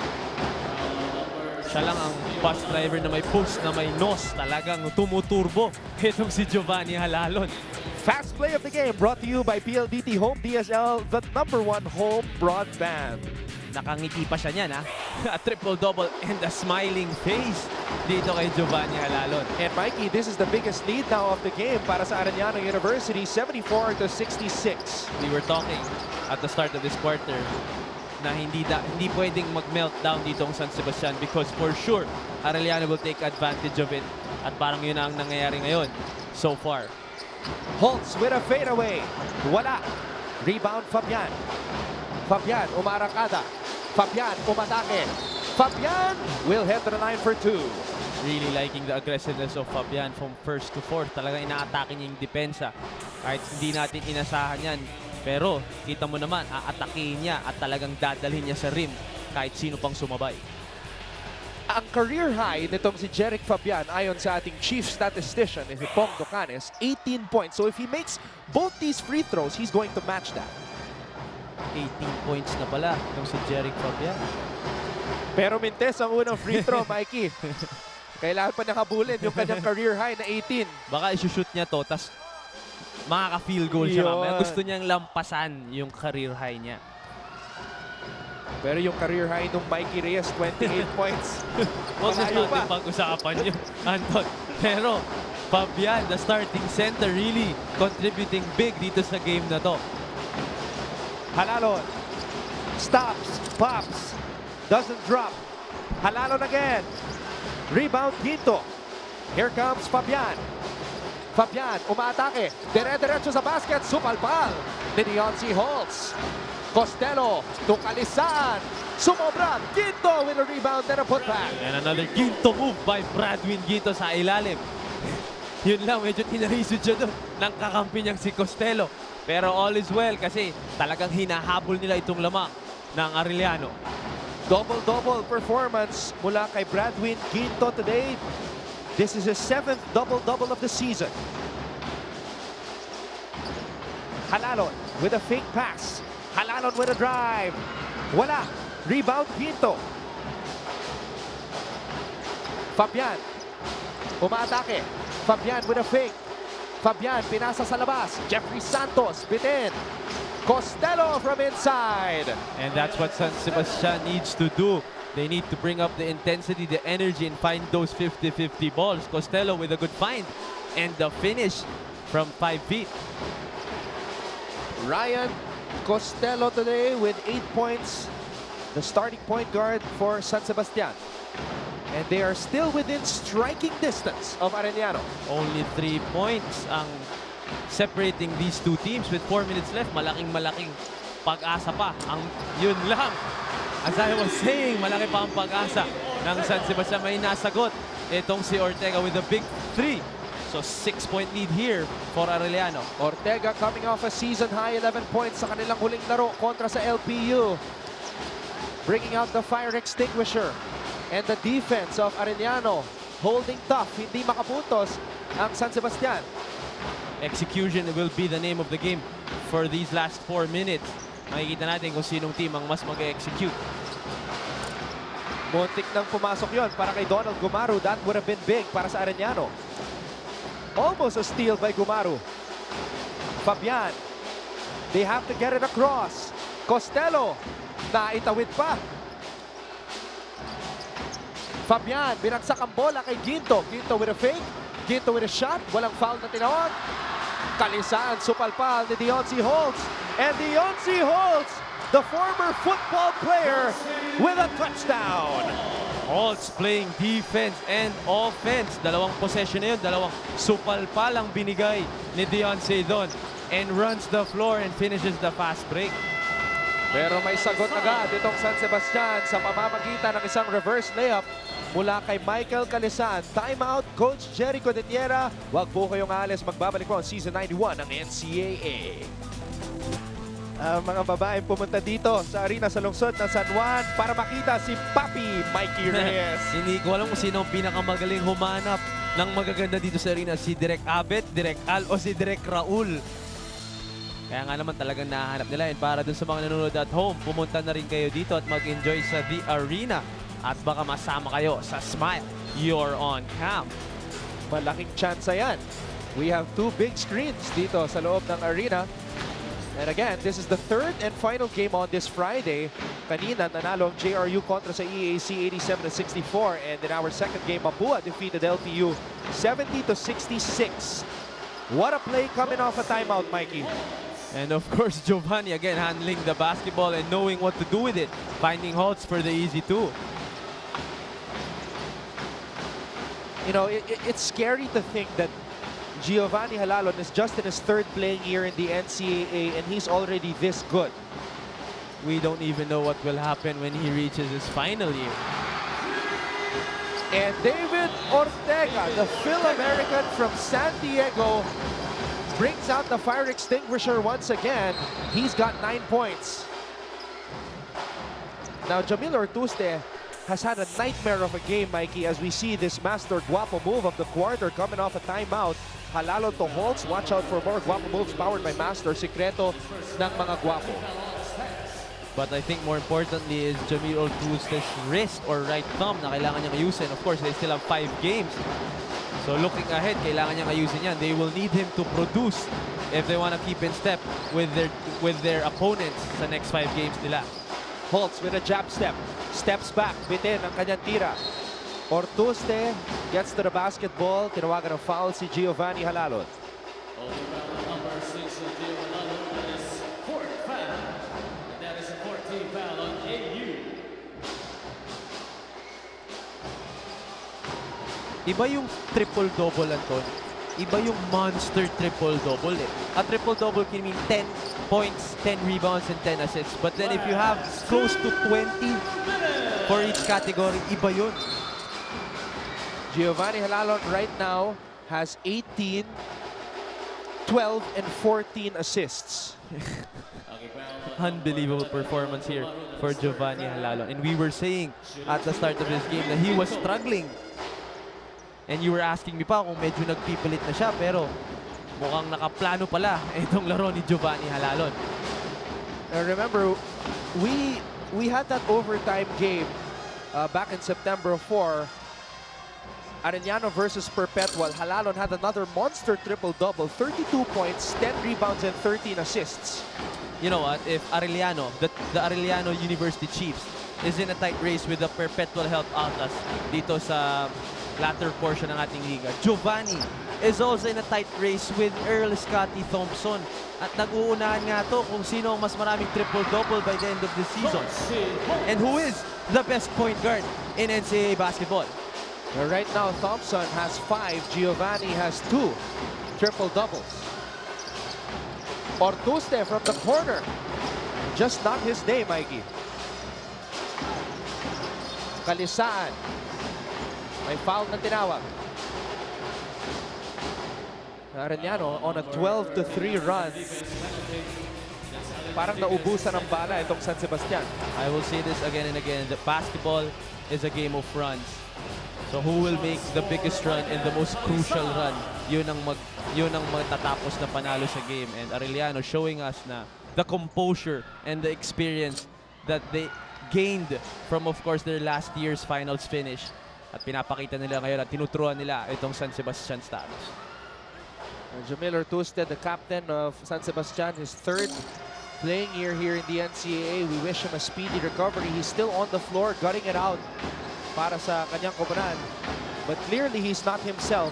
Siya lang ang bus driver na may push, na may nose. Talagang tumuturbo. Itong si Giovanni Halalon. Fast play of the game brought to you by PLDT Home DSL, the #1 home broadband. Nakangiti pa siya niyan, ha? A triple-double and a smiling face dito kay Giovanni Halalon. And Mikey, this is the biggest lead now of the game para sa Arellano University, 74-66. We were talking at the start of this quarter na hindi pwedeng mag-meltdown dito ang San Sebastian because for sure, Arellano will take advantage of it. At parang yun ang nangyayari ngayon so far. Holtz with a fadeaway. Wala. Rebound, Fabian. Fabian, umarakada. Fabian, umatake. Fabian will head to the line for 2. Really liking the aggressiveness of Fabian from 1st to 4th. Talagang inaatake niya yung depensa. Kahit hindi natin inasahan yan. Pero kita mo naman, aatakihin niya at talagang dadalhin niya sa rim kahit sino pang sumabay. Ang career high nitong si Jeric Fabian ayon sa ating chief statistician, si Pong Docanes, 18 points. So if he makes both these free throws, he's going to match that. 18 points na pala itong si Jeric Fabian. Pero mintes ang unang free throw, Mikey. Kailangan pa nakabulin yung kanyang career high na 18. Baka isushoot niya to, tas makaka-field goal siya mamaya. Gusto niyang lampasan yung career high niya. Pero yung career high nung Mikey Reyes, 28 points. Huwag na natin pag-usapan yun, Anton. Pero Fabian, the starting center, really contributing big dito sa game na to. Halalon. Stops. Pops. Doesn't drop. Halalon again. Rebound Ginto. Here comes Fabian. Fabian, umaatake. Dire-diretso sa basket. Supalpal. Ni Deoncy Holtz. Costello. Tukalisan. Sumobra. Ginto with a rebound and a putback. And another Ginto move by Bradwin Ginto sa ilalim. Yun lang, medyo tinarisod siya doon ng kakampi niyang si Costello. Pero all is well kasi talagang hinahabol nila itong lamang ng Arellano. Double-double performance mula kay Bradwin Ginto today. This is his 7th double-double of the season. Halalon with a fake pass. Halalon with a drive. Wala. Rebound, Ginto. Fabian. Umaatake. Fabian with a fake. Fabian, pinasa sa labas. Jeffrey Santos, bitin. Costello from inside. And that's what San Sebastian needs to do. They need to bring up the intensity, the energy, and find those 50-50 balls. Costello with a good find. And the finish from 5 feet. Ryan Costello today with 8 points. The starting point guard for San Sebastian. And they are still within striking distance of Arellano. Only 3 points ang separating these two teams with 4 minutes left. Malaking pag-asa pa. Yun lang. As I was saying, malaki pa ang pag-asa ng San Sebastian. May nasagot itong si Ortega with a big 3. So 6-point lead here for Arellano. Ortega coming off a season-high 11 points sa kanilang huling laro kontra sa LPU. Bringing out the fire extinguisher. And the defense of Arellano holding tough. Hindi makapuntos ang San Sebastian. Execution will be the name of the game for these last 4 minutes. Makikita natin kung sinong team ang mas mag-execute. Muntik nang pumasok yon para kay Donald Gumaru. That would have been big para sa Arellano. Almost a steal by Gumaru. Fabian. They have to get it across. Costello. Naitawid pa. Fabian, binagsak ang bola kay Ginto. Ginto with a fake. Ginto with a shot. Walang foul na tinawag. Kalisaan, supalpal ni Deoncy Holtz. And Deoncy Holtz, the former football player, with a touchdown. Holtz playing defense and offense. Dalawang possession na yun. Dalawang supalpal ang binigay ni Deoncy doon. And runs the floor and finishes the fast break. Pero may sagot agad itong San Sebastian sa pamamagitan ng isang reverse layup mula kay Michael Calisan. Timeout, Coach Jericho Deniera. Huwag po kayong alis. Magbabalik po ang Season 91 ng NCAA. Mga babaeng pumunta dito sa arena sa lungsod ng San Juan para makita si Papi Mikey Reyes. Hindi ko alam kung sino ang pinakamagaling humanap ng magaganda dito sa arena. Si Direk Abet, Direk Al o si Direk Raul. Kaya nga naman talagang nahanap nila. And para dun sa mga nanonood at home, pumunta na rin kayo dito at mag-enjoy sa The Arena. At baka masama kayo sa Smile, You're on Camp. Malaking chance yan. We have 2 big screens dito sa loob ng arena. And again, this is the 3rd and final game on this Friday. Kanina, nanalo ang JRU kontra sa EAC 87-64. And in our second game, Mapua defeated LPU 70-66. What a play coming off a timeout, Mikey. And of course, Giovanni again handling the basketball and knowing what to do with it. Finding Holtz for the easy 2. You know, it's scary to think that Giovanni Halalon is just in his 3rd playing year in the NCAA and he's already this good. We don't even know what will happen when he reaches his final year. And David Ortega, the Phil-American from San Diego, brings out the fire extinguisher once again. He's got 9 points. Now, Jamil Ortuste has had a nightmare of a game, Mikey, as we see this master guapo move of the quarter coming off a timeout. Halalon to Holtz. Watch out for more guapo moves powered by Master. Sikreto ng mga guapo. But I think more importantly is Jamil Ortuste's wrist or right thumb na kailangan niyang ayusin. Of course, they still have 5 games. So looking ahead, kailangan niyang ayusin yan. They will need him to produce if they want to keep in step with their opponents sa next 5 games nila. Holtz with a jab step. Steps back. Bitin ang kanyang tira. Ortuste gets to the basketball. Tinawagan ng foul si Giovanni Halalon. Number 6, Gio Halalon. That is 4th foul. That is a 14th foul on AU. Iba yung triple-double, Anton. Iba yung monster triple-double. A triple-double can mean 10 points, 10 rebounds, and 10 assists. But then if you have close to 20 for each category, iba yun. Giovanni Halalon right now has 18, 12, and 14 assists. Unbelievable performance here for Giovanni Halalon. And we were saying at the start of this game that he was struggling. And you were asking me pa kung medyo nagpipilit na siya, pero mukhang nakaplano pala itong laro ni Giovanni Halalon. Remember, we had that overtime game back in September 4. Arellano versus Perpetual. Halalon had another monster triple-double, 32 points, 10 rebounds, and 13 assists. You know what? If Arellano, the Arellano University Chiefs, is in a tight race with the Perpetual help out us dito sa latter portion ng ating liga, Giovanni is also in a tight race with Earl Scotty Thompson. At nag-uunahan nga to kung sino ang mas maraming triple-double by the end of the season. And who is the best point guard in NCAA basketball? Well, right now, Thompson has 5. Giovanni has 2 triple-doubles. Ortuste from the corner. Just not his day, Mikey. Kalisaan. May foul na tinawag. Arellano on a 12-3 run. Parang naubusan ng bala itong San Sebastian. I will say this again and again. The basketball is a game of runs. So who will make the biggest run and the most crucial run? Yun ang magtatapos na panalo sa game. And Arellano showing us na the composure and the experience that they gained from, of course, their last year's finals finish. At pinapakita nila ngayon at tinuturuan nila itong San Sebastian Stars. Jamil Ortuste, the captain of San Sebastian, his 3rd playing year here in the NCAA. We wish him a speedy recovery. He's still on the floor, gutting it out para sa kanyang koponan. But clearly, he's not himself.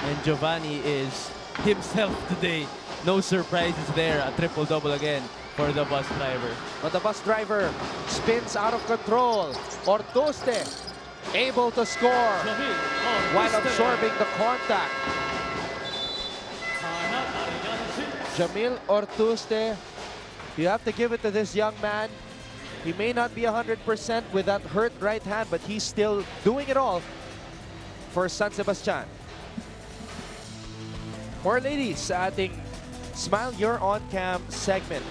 And Giovanni is himself today. No surprises there. A triple-double again for the bus driver. But the bus driver spins out of control. Ortuste able to score while absorbing the contact. Jamil Ortuste, you have to give it to this young man. He may not be 100% with that hurt right hand, but he's still doing it all for San Sebastian. More ladies sa ating Smile You're On Cam segment.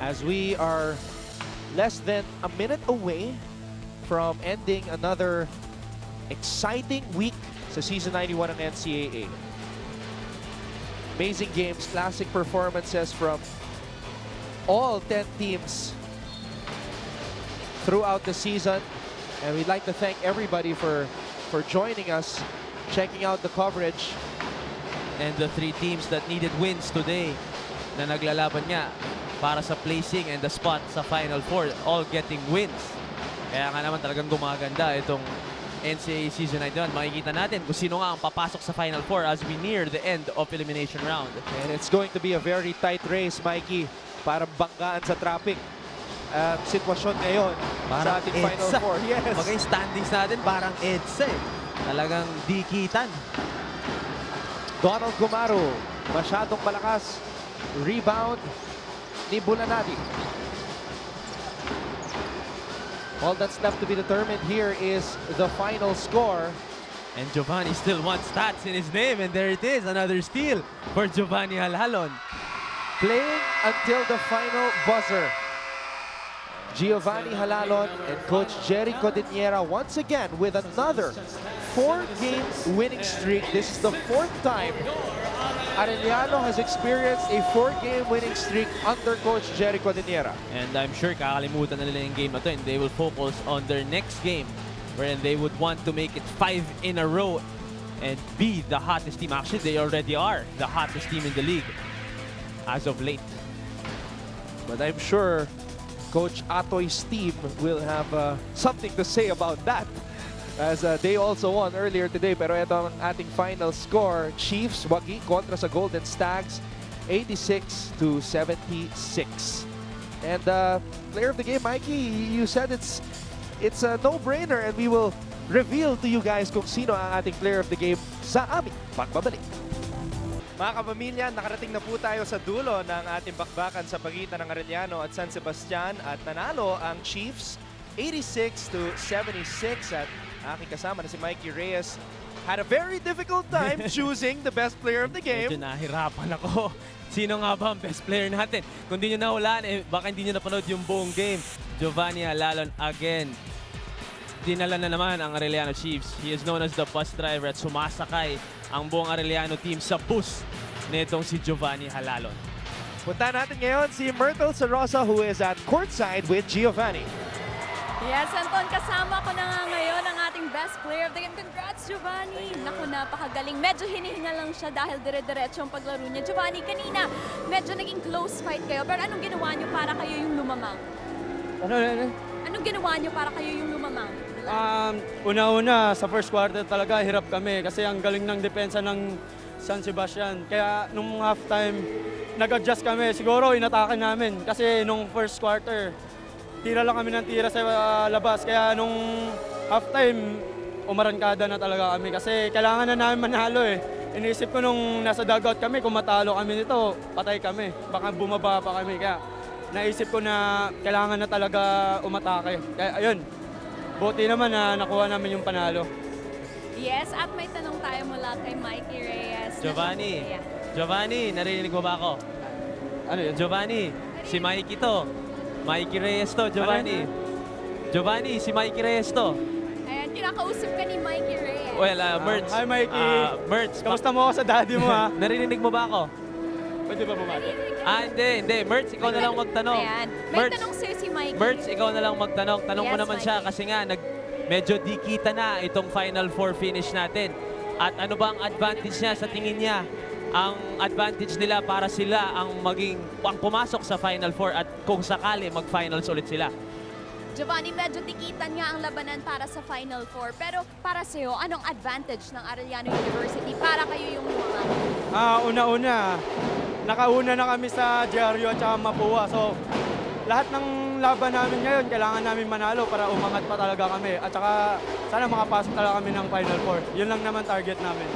As we are less than a minute away from ending another exciting week sa Season 91 ng NCAA. Amazing games, classic performances from all 10 teams throughout the season. And we'd like to thank everybody for joining us, checking out the coverage. And the 3 teams that needed wins today na naglalaban nga para sa placing and the spot sa Final Four, all getting wins. Kaya nga naman talagang gumaganda itong NCAA Season 91. Makikita natin kung sino nga ang papasok sa Final Four as we near the end of elimination round. And it's going to be a very tight race, Mikey. Parang banggaan sa traffic. Sitwasyon ngayon sa ating Final Four. Yes. Maging standings natin parang EDSA eh. Talagang dikitan. Donald Gumaru, masyadong malakas. Rebound ni Bulanadi. All that's left to be determined here is the final score. And Giovanni still wants stats in his name, and there it is, another steal for Giovanni Halalon. Playing until the final buzzer. Giovanni Halalon and Coach Jerry Codiniera once again with another 4-game winning streak. This is the 4th time Arellano has experienced a 4-game winning streak under Coach Jerry Codiniera. And I'm sure kakalimutan na nila yung game na to, and they will focus on their next game wherein they would want to make it 5 in a row and be the hottest team. Actually, they already are the hottest team in the league as of late. But I'm sure Coach Atoy's team will have something to say about that, as they also won earlier today. Pero ito ang ating final score. Chiefs wagi kontra sa Golden Stags, 86-76. And player of the game, Mikey, you said it's a no-brainer, and we will reveal to you guys kung sino ang ating player of the game sa aming pagbabalik. Mga kapamilya, nakarating na po tayo sa dulo ng ating bakbakan sa pagitan ng Arellano at San Sebastian, at nanalo ang Chiefs 86-76, at aking kasama na si Mikey Reyes had a very difficult time choosing the best player of the game. Medyo nahirapan ako. Sino nga ba ang best player natin? Kung di nyo nahulaan, baka hindi nyo napanood yung buong game. Giovanni Halalon again. dinala na naman ang Arellano Chiefs. He is known as the bus driver at sumasakay ang buong Arellano team sa bus nitong si Giovanni Halalon. Punta natin ngayon si Myrtle Sarosa who is at courtside with Giovanni. Yes, Anton, kasama ko na nga ngayon ang ating best player of the game. Congrats, Giovanni! Naku, napakagaling. Medyo hinihinga lang siya dahil dire-diretso ang paglaro niya. Giovanni, kanina, medyo naging close fight kayo. Pero anong ginawa niyo para kayo yung lumamang? Anong ginawa niyo para kayo yung lumamang? Una-una, sa first quarter talaga, hirap kami. Kasi ang galing ng depensa ng San Sebastian. Kaya nung halftime, nag-adjust kami. Siguro, inatake namin. Kasi nung first quarter, tira lang kami ng tira sa labas. Kaya nung halftime, umarangkada na talaga kami. Kasi kailangan na namin manalo eh. Iniisip ko nung nasa dugout kami, kung matalo kami nito, patay kami. Baka bumaba pa kami. Kaya naisip ko na kailangan na talaga umatake. Kaya ayun, buti naman na nakuha namin yung panalo. Yes, at may tanong tayo mula kay Mikey Reyes. Giovanni, narinig mo ba ako? Ano yun? Giovanni, si Mikey to. Mikey Reyes to, Giovanni. Giovanni, si Mikey Reyes to. Ayan, kinakausap ka ni Mikey Reyes. Well, Mertz. Hi Mikey. Mertz, Kamusta mo ako sa daddy mo ha? narinig mo ba ako? Pwede ba bumati? Hindi. Mertz, ikaw na lang magtanong. Ayan, may tanong sa'yo si Mikey. Mertz, ikaw na lang magtanong. Tanong mo Yes, naman siya Mikey. kasi nga medyo di kita na itong Final Four finish natin. At ano ba ang advantage niya sa tingin niya? Ang advantage nila para sila ang pumasok sa Final Four at kung sakali mag-finals ulit sila. Giovanni, medyo dikitan nga ang labanan para sa Final Four. Pero para sa'yo, anong advantage ng Arellano University para kayo yung lumamang? Una-una, nakauna na kami sa JRU at Mapua. So, lahat ng laban namin ngayon, kailangan namin manalo para umangat pa talaga kami. At saka, sana makapasok talaga kami ng Final Four. Yun lang naman target namin.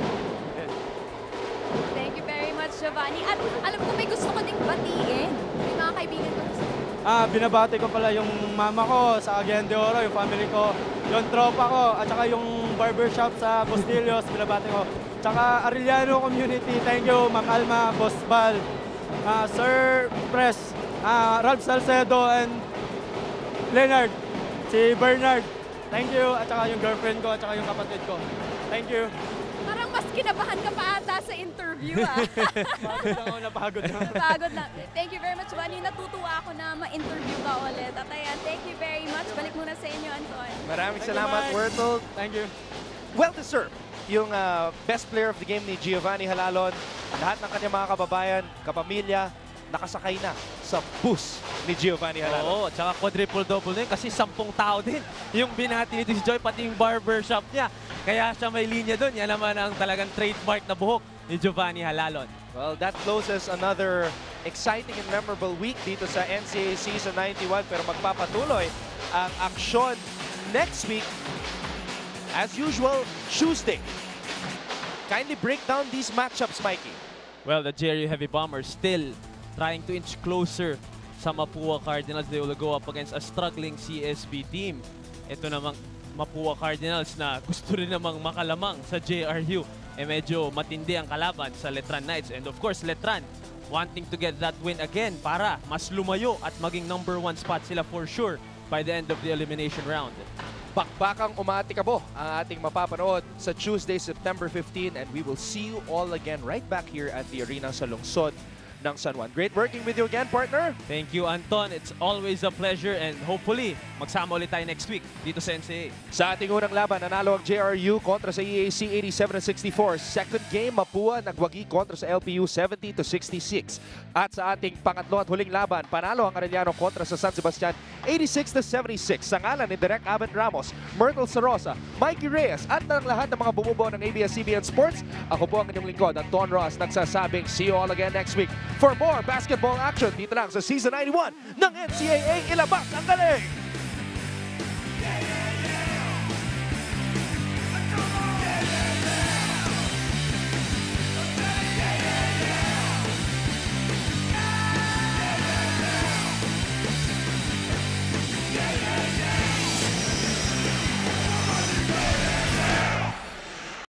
Thank you very much, Giovanni. At alam ko may gusto ko ding batiin. May mga kaibigan ko gusto. Binabati ko pala yung mama ko sa Aguian de Oro, yung family ko, yung tropa ko, at saka yung barbershop sa Bustillos, binabati ko. Tsaka Arellano Community, thank you, Ma'am Alma, Boss Bal, Sir Press, Ralph Salcedo, and Leonard, si Bernard. Thank you, at saka yung girlfriend ko, at saka yung kapatid ko. Thank you. Parang mas kinabahan ka pa ata sa interview, Pagod lang ako, napagod lang. Pagod lang. Thank you very much, Giovanni. Natutuwa ako na ma-interview ka ulit. At ayan, thank you very much. Balik muna sa inyo, Anton. Maraming Thank you, salamat, Mike. Myrtle. Thank you. Well deserved yung best player of the game ni Giovanni Halalon. Lahat ng kanyang mga kababayan, kapamilya, nakasakay na sa bus ni Giovanni Halalon. Oo, at saka quadruple-double na yun kasi 10 tao din yung binati nito si Joy, pati yung barbershop niya. Kaya siya may linya doon. Yan naman ang talagang trademark na buhok ni Giovanni Halalon. Well, that closes another exciting and memorable week dito sa NCAA Season 91. Pero magpapatuloy ang aksyon next week. As usual, Tuesday. Kindly break down these matchups, Mikey. Well, the JRU Heavy Bombers still trying to inch closer sa Mapua Cardinals. They will go up against a struggling CSB team. Ito namang Mapua Cardinals na gusto rin namang makalamang sa JRU. Medyo matindi ang kalaban sa Letran Knights. And of course, Letran wanting to get that win again para mas lumayo at maging #1 spot sila for sure by the end of the elimination round. Bakbakang umatikabo ang ating mapapanood sa Tuesday, September 15. And we will see you all again right back here at the arena sa lungsod ng San Juan. Great working with you again, partner. Thank you, Anton. It's always a pleasure and hopefully magsama ulit tayo next week dito sa NCAA. Sa ating unang laban, nanalo ang JRU kontra sa EAC 87-64. Second game, Mapua nagwagi kontra sa LPU 70-66. At sa ating pangatlo at huling laban, panalo ang Arellano kontra sa San Sebastian 86-76. Sa ngalan ni Direk Aben Ramos, Myrtle Sarosa, Mikey Reyes at ng lahat ng mga bumubuo ng ABS-CBN Sports, ako po ang inyong lingkod, Anton Ross, nagsasabing see you all again next week for more basketball action dito lang sa Season 91 ng NCAA. Ilabas ang galing!